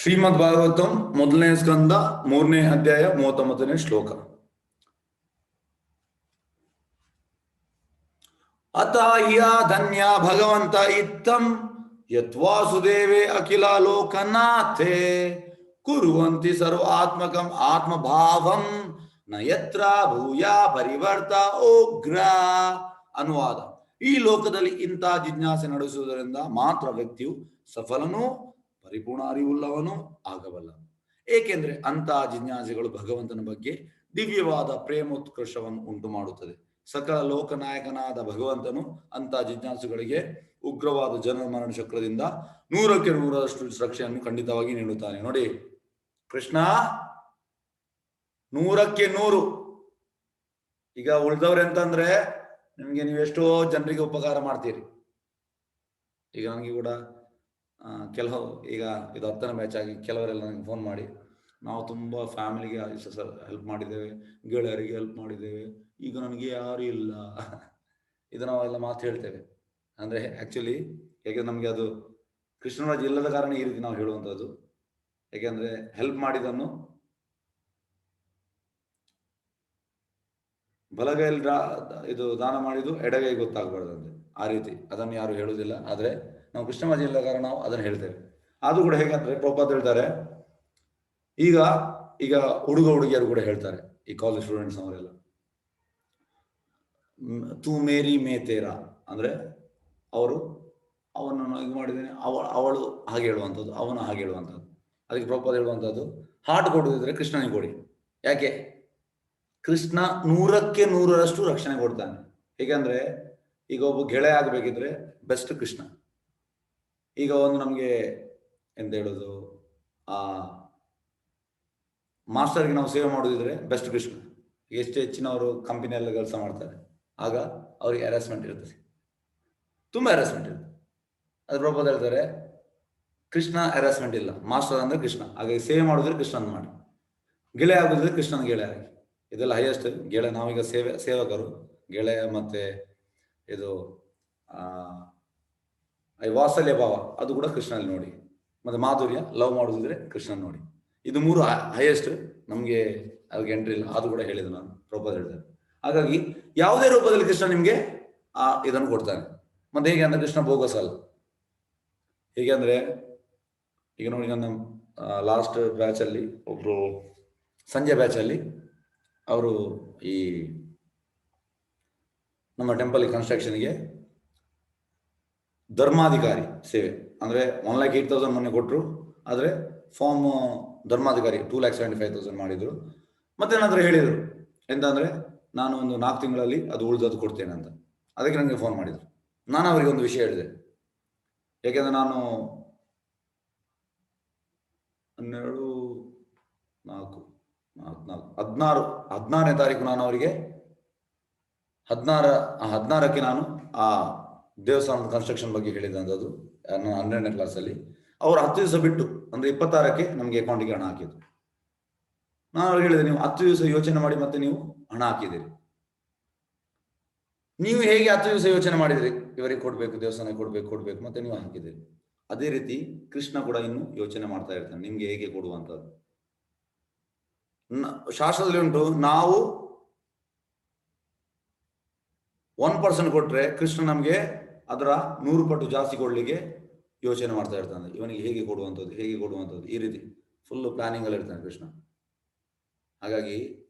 ಶ್ರೀಮದ್ ಭಾಗವತಂ ಮೊದಲನೇ ಸ್ಕಂದ 3ನೇ ಅಧ್ಯಾಯ 39ನೇ ಶ್ಲೋಕ. ಅತ ಹ್ಯ ಧನ್ಯ ಭಗವಂತ ಇತ್ತಂ ಯತ್ವಾಸುದೇವೇ ಅಖಿಲ ಲೋಕನಾಥೇ ಕುರುವಂತಿ ಸರ್ವಾತ್ಮಕಂ ಆತ್ಮಭಾವಂ ನ ಯತ್ರ ಭೂಯ ಪರಿವರ್ತ ಉಗ್ರ. ಅನುವಾದ: ಈ ಲೋಕದಲ್ಲಿ ಇಂಥ ಜಿಜ್ಞಾಸೆ ನಡೆಸುವುದರಿಂದ ಮಾತ್ರ ವ್ಯಕ್ತಿಯು ಸಫಲನೂ ಪರಿಪೂರ್ಣ ಅರಿವುಳ್ಳವನು ಆಗಬಲ್ಲ. ಏಕೆಂದ್ರೆ ಅಂತಹ ಜಿಜ್ಞಾಸೆಗಳು ಭಗವಂತನ ಬಗ್ಗೆ ದಿವ್ಯವಾದ ಪ್ರೇಮೋತ್ಕರ್ಷವನ್ನು ಉಂಟು ಮಾಡುತ್ತದೆ. ಸಕಲ ಲೋಕನಾಯಕನಾದ ಭಗವಂತನು ಅಂತಹ ಜಿಜ್ಞಾಸುಗಳಿಗೆ ಉಗ್ರವಾದ ಜನನ ಮರಣ ಚಕ್ರದಿಂದ 100ಕ್ಕೆ 100ರಷ್ಟು ರಕ್ಷೆಯನ್ನು ಖಂಡಿತವಾಗಿ ನೀಡುತ್ತಾನೆ. ನೋಡಿ, ಕೃಷ್ಣ 100ಕ್ಕೆ 100. ಈಗ ಉಳಿದವ್ರೆ ಅಂತಂದ್ರೆ ನಿಮ್ಗೆ ನೀವೆಷ್ಟೋ ಜನರಿಗೆ ಉಪಕಾರ ಮಾಡ್ತೀರಿ. ಈಗ ನನಗೆ ಕೂಡ ಕೆಲವು ಈಗ ಇದು 10ನೇ ಬ್ಯಾಚ್ ಆಗಿ ಕೆಲವರೆಲ್ಲ ನನಗೆ ಫೋನ್ ಮಾಡಿ, ನಾವು ತುಂಬ ಫ್ಯಾಮಿಲಿಗೆ ಹೆಲ್ಪ್ ಮಾಡಿದ್ದೇವೆ, ಗೆಳೆಯರಿಗೆ ಹೆಲ್ಪ್ ಮಾಡಿದ್ದೇವೆ, ಈಗ ನನಗೆ ಯಾರು ಇಲ್ಲ ಇದು ನಾವೆಲ್ಲ ಮಾತು ಹೇಳ್ತೇವೆ. ಅಂದರೆ ಆ್ಯಕ್ಚುಲಿ ಯಾಕೆಂದ್ರೆ ನಮಗೆ ಅದು ಕೃಷ್ಣರಾಜ್ ಇಲ್ಲದ ಕಾರಣ ಈ ರೀತಿ ನಾವು ಹೇಳುವಂಥದ್ದು. ಯಾಕೆಂದರೆ ಹೆಲ್ಪ್ ಮಾಡಿದನ್ನು ಬಲಗೈಯಲ್ಲಿ ಇದು ದಾನ ಮಾಡಿದ್ದು ಎಡಗೈ ಗೊತ್ತಾಗಬಾರ್ದಂತೆ, ಆ ರೀತಿ ಅದನ್ನು ಯಾರು ಹೇಳುವುದಿಲ್ಲ. ಆದರೆ ನಾವು ಕೃಷ್ಣರಾಜ್ ಇಲ್ಲದ ಕಾರಣ ನಾವು ಅದನ್ನು ಹೇಳ್ತೇವೆ. ಅದು ಕೂಡ ಹೇಗಂದ್ರೆ ಪ್ರಭುಪಾದ ಹೇಳ್ತಾರೆ, ಈಗ ಈಗ ಹುಡುಗ ಹುಡುಗಿಯರು ಕೂಡ ಹೇಳ್ತಾರೆ, ಈ ಕಾಲೇಜ್ ಸ್ಟೂಡೆಂಟ್ಸ್ ಅವರೆಲ್ಲ, ತೂ ಮೇರಿ ಮೇ ತೇರಾ ಅಂದ್ರೆ ಅವರು ಅವನನ್ನು ಇದು ಮಾಡಿದ್ದೇನೆ, ಅವಳು ಹಾಗೆ ಹೇಳುವಂಥದ್ದು, ಅವನು ಹಾಗೆ ಹೇಳುವಂಥದ್ದು. ಅದಕ್ಕೆ ಪ್ರಭುಪಾದ ಹೇಳುವಂಥದ್ದು, ಹಾರ್ಟ್ ಕೊಡುವುದಿದ್ರೆ ಕೃಷ್ಣನಿಗೆ ಕೊಡಿ. ಯಾಕೆ? ಕೃಷ್ಣ 100ಕ್ಕೆ 100ರಷ್ಟು ರಕ್ಷಣೆ ಕೊಡ್ತಾನೆ. ಹೇಗಂದ್ರೆ ಈಗ ಒಬ್ಬ ಗೆಳೆಯ ಆಗಬೇಕಿದ್ರೆ ಬೆಸ್ಟ್ ಕೃಷ್ಣ. ಈಗ ಒಂದು ನಮಗೆ ಎಂತ ಹೇಳೋದು, ಆ ಮಾಸ್ಟರ್ಗೆ ನಾವು ಸೇವೆ ಮಾಡೋದಿದ್ರೆ ಬೆಸ್ಟ್ ಕೃಷ್ಣ. ಎಷ್ಟು ಹೆಚ್ಚಿನವರು ಕಂಪನಿಯಲ್ಲ ಕೆಲಸ ಮಾಡ್ತಾರೆ, ಆಗ ಅವ್ರಿಗೆ ಹ್ಯಾರಾಸ್ಮೆಂಟ್ ಇರ್ತದೆ, ತುಂಬ ಹ್ಯಾರಾಸ್ಮೆಂಟ್ ಇರ್ತದೆ. ಅದ್ರ ಪ್ರಭುಪಾದ ಹೇಳ್ತಾರೆ, ಕೃಷ್ಣ ಹ್ಯಾರಾಸ್ಮೆಂಟ್ ಇಲ್ಲ, ಮಾಸ್ಟರ್ ಅಂದ್ರೆ ಕೃಷ್ಣ. ಹಾಗಾಗಿ ಸೇವೆ ಮಾಡಿದ್ರೆ ಕೃಷ್ಣನ ಮಾಡಿ, ಗೆಳೆಯ ಆಗೋದಿದ್ರೆ ಕೃಷ್ಣನ ಗೆಳೆಯ ಆಗಿ. ಇದೆಲ್ಲ ಹೈಯೆಸ್ಟ್ ಗೆಳೆಯ. ನಾವೀಗ ಸೇವಕರು, ಗೆಳೆಯ ಮತ್ತೆ ಇದು ವಾತ್ಸಲ್ಯ ಭಾವ, ಅದು ಕೂಡ ಕೃಷ್ಣನಲ್ಲಿ ನೋಡಿ. ಮತ್ತೆ ಮಾಧುರ್ಯ, ಲವ್ ಮಾಡೋದಿದ್ರೆ ಕೃಷ್ಣನ್ ನೋಡಿ. ಇದು 3 ಹೈಯೆಸ್ಟ್. ನಮಗೆ ಅದಕ್ಕೆ ಎಂಟ್ರಿ ಇಲ್ಲ, ಅದು ಕೂಡ ಹೇಳಿದೆ ನಾನು, ಪ್ರಭುಪಾದ ಹೇಳ್ತಾರೆ. ಹಾಗಾಗಿ ಯಾವುದೇ ರೂಪದಲ್ಲಿ ಕೃಷ್ಣ ನಿಮ್ಗೆ ಇದನ್ನು ಕೊಡ್ತಾನೆ. ಮತ್ತೆ ಹೇಗೆ ಅಂದ್ರೆ ಕೃಷ್ಣ ಬೋಗಸ್ ಅಲ್ಲ. ಹೇಗೆ ಅಂದ್ರೆ ಈಗ ನೋಡಿ, ನನ್ನ ಲಾಸ್ಟ್ ಬ್ಯಾಚ್ ಅಲ್ಲಿ ಒಬ್ರು ಸಂಜೆ ಬ್ಯಾಚ್ ಅಲ್ಲಿ ಅವರು ಈ ನಮ್ಮ ಟೆಂಪಲ್ ಕನ್ಸ್ಟ್ರಕ್ಷನ್ಗೆ ಧರ್ಮಾಧಿಕಾರಿ ಸೇವೆ ಅಂದ್ರೆ 1,08,000 ಮೊನ್ನೆ ಕೊಟ್ಟರು. ಆದರೆ ಫಾರ್ಮ್ ಧರ್ಮಾಧಿಕಾರಿ 2,75,000 ಮಾಡಿದ್ರು. ಮತ್ತೆ ನನ್ನ ಹತ್ರ ಹೇಳಿದರು ಎಂತಂದ್ರೆ, ನಾನು ಒಂದು 4 ತಿಂಗಳಲ್ಲಿ ಅದು ಉಳಿದದ್ದು ಕೊಡ್ತೇನೆ ಅಂತ. ಅದಕ್ಕೆ ನನಗೆ ಫೋನ್ ಮಾಡಿದ್ರು. ನಾನು ಅವರಿಗೆ ಒಂದು ವಿಷಯ ಹೇಳಿದೆ. ಯಾಕೆಂದ್ರೆ ನಾನು 16ನೇ ತಾರೀಕು ನಾನು ಅವರಿಗೆ 16ಕ್ಕೆ ನಾನು ಆ ದೇವಸ್ಥಾನದ ಕನ್ಸ್ಟ್ರಕ್ಷನ್ ಬಗ್ಗೆ ಹೇಳಿದಂಥದ್ದು 12ನೇ ಕ್ಲಾಸಲ್ಲಿ. ಅವರು 10 ದಿವಸ ಬಿಟ್ಟು ಅಂದ್ರೆ 26ಕ್ಕೆ ನಮಗೆ ಅಕೌಂಟಿಗೆ ಹಣ ಹಾಕಿದ್ರು. ನಾನು ಅವ್ರಿಗೆ ಹೇಳಿದೆ, ನೀವು 10 ದಿವಸ ಯೋಚನೆ ಮಾಡಿ ಮತ್ತೆ ನೀವು ಹಣ ಹಾಕಿದ್ದೀರಿ. ನೀವು ಹೇಗೆ 10 ದಿವಸ ಯೋಚನೆ ಮಾಡಿದ್ರಿ, ಇವರಿಗೆ ಕೊಡ್ಬೇಕು, ದೇವಸ್ಥಾನಕ್ಕೆ ಕೊಡ್ಬೇಕು, ಮತ್ತೆ ನೀವು ಹಾಕಿದ್ದೀರಿ. ಅದೇ ರೀತಿ ಕೃಷ್ಣ ಕೂಡ ಇನ್ನು ಯೋಚನೆ ಮಾಡ್ತಾ ಇರ್ತಾನೆ, ನಿಮ್ಗೆ ಹೇಗೆ ಕೊಡುವಂಥದ್ದು. ಶಾಸ್ತ್ರದಲ್ಲಿ ಉಂಟು, ನಾವು 1% ಕೊಟ್ರೆ ಕೃಷ್ಣ ನಮ್ಗೆ ಅದರ 100 ಪಟ್ಟು ಜಾಸ್ತಿ ಕೊಡ್ಲಿಕ್ಕೆ ಯೋಚನೆ ಮಾಡ್ತಾ ಇರ್ತಾನೆ. ಇವನಿಗೆ ಹೇಗೆ ಕೊಡುವಂಥದ್ದು ಈ ರೀತಿ ಫುಲ್ ಪ್ಲಾನಿಂಗ್ ಅಲ್ಲಿ ಇರ್ತಾನೆ ಕೃಷ್ಣ. ಹಾಗಾಗಿ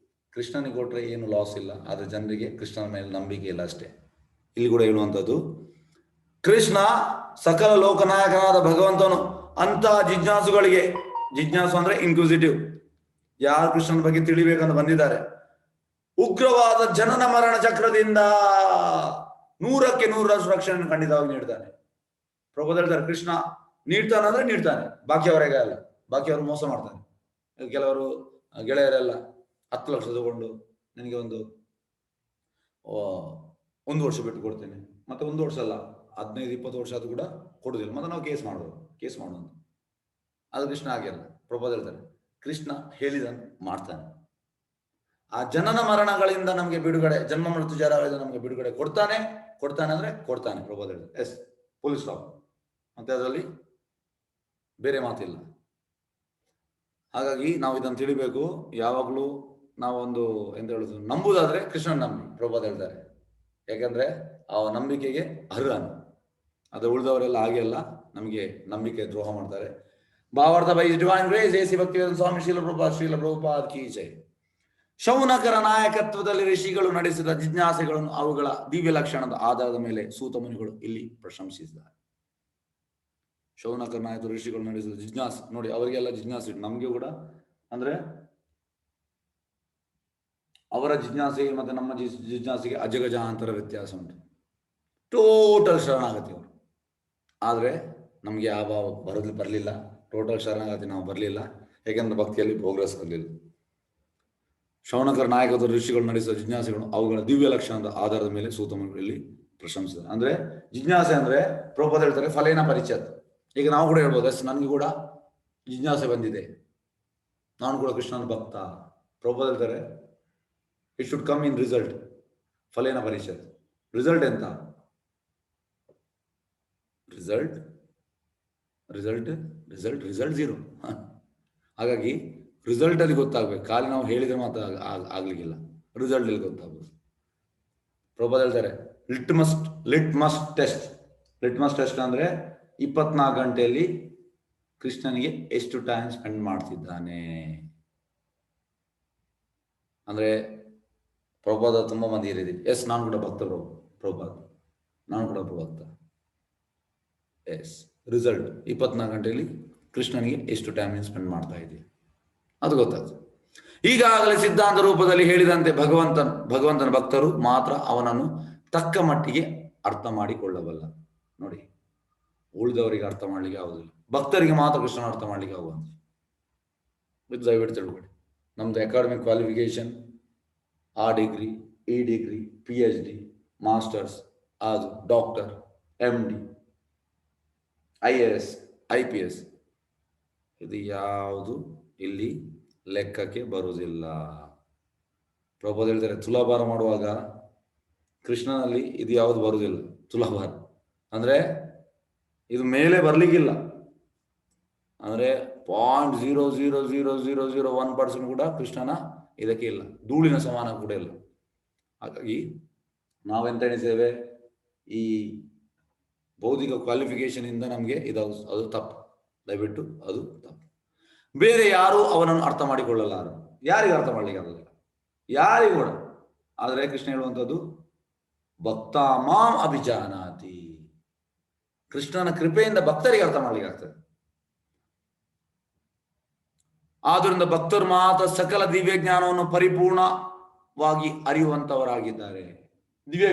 ಕೃಷ್ಣನಿಗೆ ಕೊಟ್ರೆ ಏನು ಲಾಸ್ ಇಲ್ಲ, ಆದ್ರೆ ಜನರಿಗೆ ಕೃಷ್ಣನ ಮೇಲೆ ನಂಬಿಕೆ ಇಲ್ಲ ಅಷ್ಟೇ. ಇಲ್ಲಿ ಕೂಡ ಹೇಳುವಂಥದ್ದು, ಕೃಷ್ಣ ಸಕಲ ಲೋಕನಾಯಕನಾದ ಭಗವಂತನು ಅಂತ ಜಿಜ್ಞಾಸುಗಳಿಗೆ, ಜಿಜ್ಞಾಸು ಅಂದ್ರೆ ಇನ್ಕ್ವಿಸಿಟಿವ್, ಯಾರು ಕೃಷ್ಣನ ಬಗ್ಗೆ ತಿಳಿಬೇಕಂತ ಬಂದಿದ್ದಾರೆ, ಉಗ್ರವಾದ ಜನನ ಮರಣ ಚಕ್ರದಿಂದ 100ಕ್ಕೆ 100ರಷ್ಟು ರಕ್ಷಣೆ ಖಂಡಿತವಾಗಿ ನೀಡ್ತಾನೆ. ಪ್ರಭುಪಾದ ಹೇಳ್ತಾರೆ, ಕೃಷ್ಣ ನೀಡ್ತಾನೆ ಅಂದ್ರೆ ನೀಡ್ತಾನೆ, ಬಾಕಿಯವರೆಗೆ ಅಲ್ಲ. ಬಾಕಿಯವರು ಮೋಸ ಮಾಡ್ತಾನೆ. ಕೆಲವರು ಗೆಳೆಯರೆಲ್ಲ 10 ಲಕ್ಷ ತಗೊಂಡು ನನಗೆ ಒಂದು 1 ವರ್ಷ ಬಿಟ್ಟು ಕೊಡ್ತೇನೆ, ಮತ್ತೆ 1 ವರ್ಷ ಅಲ್ಲ 15-20 ವರ್ಷ ಅದು ಕೂಡ ಕೊಡುದಿಲ್ಲ, ಮತ್ತೆ ನಾವು ಕೇಸ್ ಮಾಡುವಂತ. ಅದು ಕೃಷ್ಣ ಆಗಿಲ್ಲ. ಪ್ರಭುಪಾದ ಹೇಳ್ತಾರೆ, ಕೃಷ್ಣ ಹೇಳಿದನ್ನು ಮಾಡ್ತಾನೆ. ಆ ಜನನ ಮರಣಗಳಿಂದ ನಮಗೆ ಬಿಡುಗಡೆ, ಜನ್ಮ ಮೃತ್ಯು ಜರಗಳಿಂದ ನಮಗೆ ಬಿಡುಗಡೆ ಕೊಡ್ತಾನೆ ಅಂದ್ರೆ ಕೊಡ್ತಾನೆ. ಪ್ರಭುಪಾದ ಹೇಳ್ತಾರೆ, ಎಸ್, ಪೊಲೀಸ್ ಸ್ಟಾಪ್. ಮತ್ತೆ ಅದರಲ್ಲಿ ಬೇರೆ ಮಾತಿಲ್ಲ. ಹಾಗಾಗಿ ನಾವು ಇದನ್ನು ತಿಳಿಬೇಕು. ಯಾವಾಗಲೂ ನಾವೊಂದು ಎಂತ ಹೇಳುದು, ನಂಬುದಾದ್ರೆ ಕೃಷ್ಣನ್ ನಂಬಿ, ಪ್ರಭುಪಾದ ಹೇಳ್ತಾರೆ. ಯಾಕಂದ್ರೆ ಆ ನಂಬಿಕೆಗೆ ಅರ್ಹನು. ಅದು ಉಳಿದವರೆಲ್ಲ ಹಾಗೆ ಅಲ್ಲ, ನಮಗೆ ನಂಬಿಕೆ ದ್ರೋಹ ಮಾಡ್ತಾರೆ. ಭಾವಾರ್ಥ by divine grace A C Bhaktivedanta Swami Srila Prabhupad ಕಿ ಜೈ. ಶೌನಕರ ನಾಯಕತ್ವದಲ್ಲಿ ಋಷಿಗಳು ನಡೆಸಿದ ಜಿಜ್ಞಾಸೆಗಳನ್ನು ಅವುಗಳ ದಿವ್ಯ ಲಕ್ಷಣದ ಆಧಾರದ ಮೇಲೆ ಸೂತ ಮುನಿಗಳು ಇಲ್ಲಿ ಪ್ರಶಂಸಿಸಿದ್ದಾರೆ. ಶೌನಕರ ನಾಯಕ ಋಷಿಗಳು ನಡೆಸಿದ ಜಿಜ್ಞಾಸೆ ನೋಡಿ, ಅವರಿಗೆಲ್ಲ ಜಿಜ್ಞಾಸೆ ಇಟ್ಟು, ನಮ್ಗೆ ಕೂಡ ಅಂದ್ರೆ ಅವರ ಜಿಜ್ಞಾಸೆಗೆ ಮತ್ತೆ ನಮ್ಮ ಜಿಜ್ಞಾಸೆಗೆ ಅಜಗಜಾಂತರ ವ್ಯತ್ಯಾಸ ಉಂಟು. ಟೋಟಲ್ ಶರಣಾಗತಿ ಅವರು. ಆದರೆ ನಮಗೆ ಆ ಭಾವ ಬರಲಿಲ್ಲ. ಟೋಟಲ್ ಶರಣಾಗತಿ ನಾವು ಬರಲಿಲ್ಲ, ಯಾಕೆಂದ್ರೆ ಭಕ್ತಿಯಲ್ಲಿ ಪ್ರೋಗ್ರೆಸ್ ಆಗಲಿಲ್ಲ. ಶೌನಕರ ನಾಯಕದ ಋಷಿಗಳು ನಡೆಸಿದ ಜಿಜ್ಞಾಸೆಗಳು ಅವುಗಳ ದಿವ್ಯ ಲಕ್ಷಣದ ಆಧಾರದ ಮೇಲೆ ಸೂತ ಮುನಿಗಳಲ್ಲಿ ಪ್ರಶಂಸಿಸಿದ್ದಾರೆ. ಅಂದ್ರೆ ಜಿಜ್ಞಾಸೆ ಅಂದ್ರೆ ಪ್ರಭುಪಾದ ಹೇಳ್ತಾರೆ ಫಲೇನ ಪರಿಚತ್. ಈಗ ನಾವು ಕೂಡ ಹೇಳ್ಬೋದು, ಎಸ್ ನನಗೆ ಕೂಡ ಜಿಜ್ಞಾಸೆ ಬಂದಿದೆ, ನಾನು ಕೂಡ ಕೃಷ್ಣನ ಭಕ್ತ. ಪ್ರಭುಪಾದ ಹೇಳ್ತಾರೆ it should come in result. ಫಲೇನ ಪರಿಚತ್, ರಿಸಲ್ಟ್ ಎಂತ? Result result result result zero. ಹಾಗಾಗಿ ರಿಸಲ್ಟ್ ಅಲ್ಲಿ ಗೊತ್ತಾಗ್ಬೇಕು, ಖಾಲಿ ನಾವು ಹೇಳಿದ್ರೆ ಮಾತ್ರ ಆಗ್ಲಿಕ್ಕಿಲ್ಲ, ರಿಸಲ್ಟ್ ಅಲ್ಲಿ ಗೊತ್ತಾಗ್ಬೋದು. ಪ್ರಭುಪಾದ ಹೇಳ್ತಾರೆ ಲಿಟ್ಮಸ್ ಟೆಸ್ಟ್ ಅಂದ್ರೆ 24 ಗಂಟೆಯಲ್ಲಿ ಕೃಷ್ಣನಿಗೆ ಎಷ್ಟು ಟೈಮ್ ಸ್ಪೆಂಡ್ ಮಾಡ್ತಿದ್ದಾನೆ. ಅಂದ್ರೆ ಪ್ರಭುಪಾದ ತುಂಬಾ ಮಂದಿ ಇರಿದೆ, ಎಸ್ ನಾನು ಕೂಡ ಭಕ್ತ ಪ್ರಭುಪಾದ, ನಾನು ಕೂಡ ಭಕ್ತ. ಎಸ್ ರಿಸಲ್ಟ್ 24 ಗಂಟೆಯಲ್ಲಿ ಕೃಷ್ಣನಿಗೆ ಎಷ್ಟು ಟೈಮ್ ಸ್ಪೆಂಡ್ ಮಾಡ್ತಾ ಇದೆ ಅದು ಗೊತ್ತಾಗ್ತದೆ. ಈಗಾಗಲೇ ಸಿದ್ಧಾಂತ ರೂಪದಲ್ಲಿ ಹೇಳಿದಂತೆ ಭಗವಂತನ ಭಕ್ತರು ಮಾತ್ರ ಅವನನ್ನು ತಕ್ಕ ಮಟ್ಟಿಗೆ ಅರ್ಥ ಮಾಡಿಕೊಳ್ಳಬಲ್ಲ. ನೋಡಿ, ಉಳಿದವರಿಗೆ ಅರ್ಥ ಮಾಡ್ಲಿಕ್ಕೆ ಆಗುದಿಲ್ಲ, ಭಕ್ತರಿಗೆ ಮಾತ್ರ ಕೃಷ್ಣನ ಅರ್ಥ ಮಾಡ್ಲಿಕ್ಕೆ ಆಗುವಂತ. ಇದು ದಯವಿಟ್ಟು ತಿಳ್ಕೊಳ್ಳಿ. ನಮ್ದು ಅಕಾಡೆಮಿಕ್ ಕ್ವಾಲಿಫಿಕೇಶನ್ ಆ ಡಿಗ್ರಿ, ಈ ಡಿಗ್ರಿ, PhD, ಮಾಸ್ಟರ್ಸ್, ಅದು ಡಾಕ್ಟರ್, MD, IAS, IPS, ಇದು ಯಾವುದು ಇಲ್ಲಿ ಲೆಕ್ಕಕ್ಕೆ ಬರುವುದಿಲ್ಲ. ಪ್ರಭುಪಾದ ಹೇಳ್ತಾರೆ ತುಲಾಭಾರ ಮಾಡುವಾಗ ಕೃಷ್ಣನಲ್ಲಿ ಇದು ಯಾವುದು ಬರುವುದಿಲ್ಲ. ತುಲಾಭಾರ ಅಂದ್ರೆ ಇದು ಮೇಲೆ ಬರ್ಲಿಕ್ಕಿಲ್ಲ, ಅಂದ್ರೆ 0.00001% ಕೂಡ ಕೃಷ್ಣನ ಇದಕ್ಕೆ ಇಲ್ಲ, ಧೂಳಿನ ಸಮಾನ ಕೂಡ ಇಲ್ಲ. ಹಾಗಾಗಿ ನಾವೆಂತ ಎಣಿಸ್ತೇವೆ, ಈ ಬೌದ್ಧಿಕ ಕ್ವಾಲಿಫಿಕೇಶನ್ ಇಂದ ನಮಗೆ ಅದು ತಪ್ಪು, ದಯವಿಟ್ಟು ಅದು ತಪ್ಪು. ಬೇರೆ ಯಾರು ಅವನನ್ನು ಅರ್ಥ ಮಾಡಿಕೊಳ್ಳಲಾರ, ಯಾರಿಗೂ ಅರ್ಥ ಮಾಡ್ಲಿಕ್ಕೆ ಆಗೋದಿಲ್ಲ, ಯಾರಿಗೂ ಕೂಡ. ಆದರೆ ಕೃಷ್ಣ ಹೇಳುವಂಥದ್ದು ಭಕ್ತ ಮಾಂ ಅಭಿಜಾನಾತಿ, ಕೃಷ್ಣನ ಕೃಪೆಯಿಂದ ಭಕ್ತರಿಗೆ ಅರ್ಥ ಮಾಡ್ಲಿಕ್ಕೆ ಆಗ್ತದೆ. ಆದ್ರಿಂದ ಭಕ್ತರು ಮಾತ್ರ ಸಕಲ ದಿವ್ಯ ಜ್ಞಾನವನ್ನು ಪರಿಪೂರ್ಣವಾಗಿ ಅರಿಯುವಂತವರಾಗಿದ್ದಾರೆ. ದಿವ್ಯ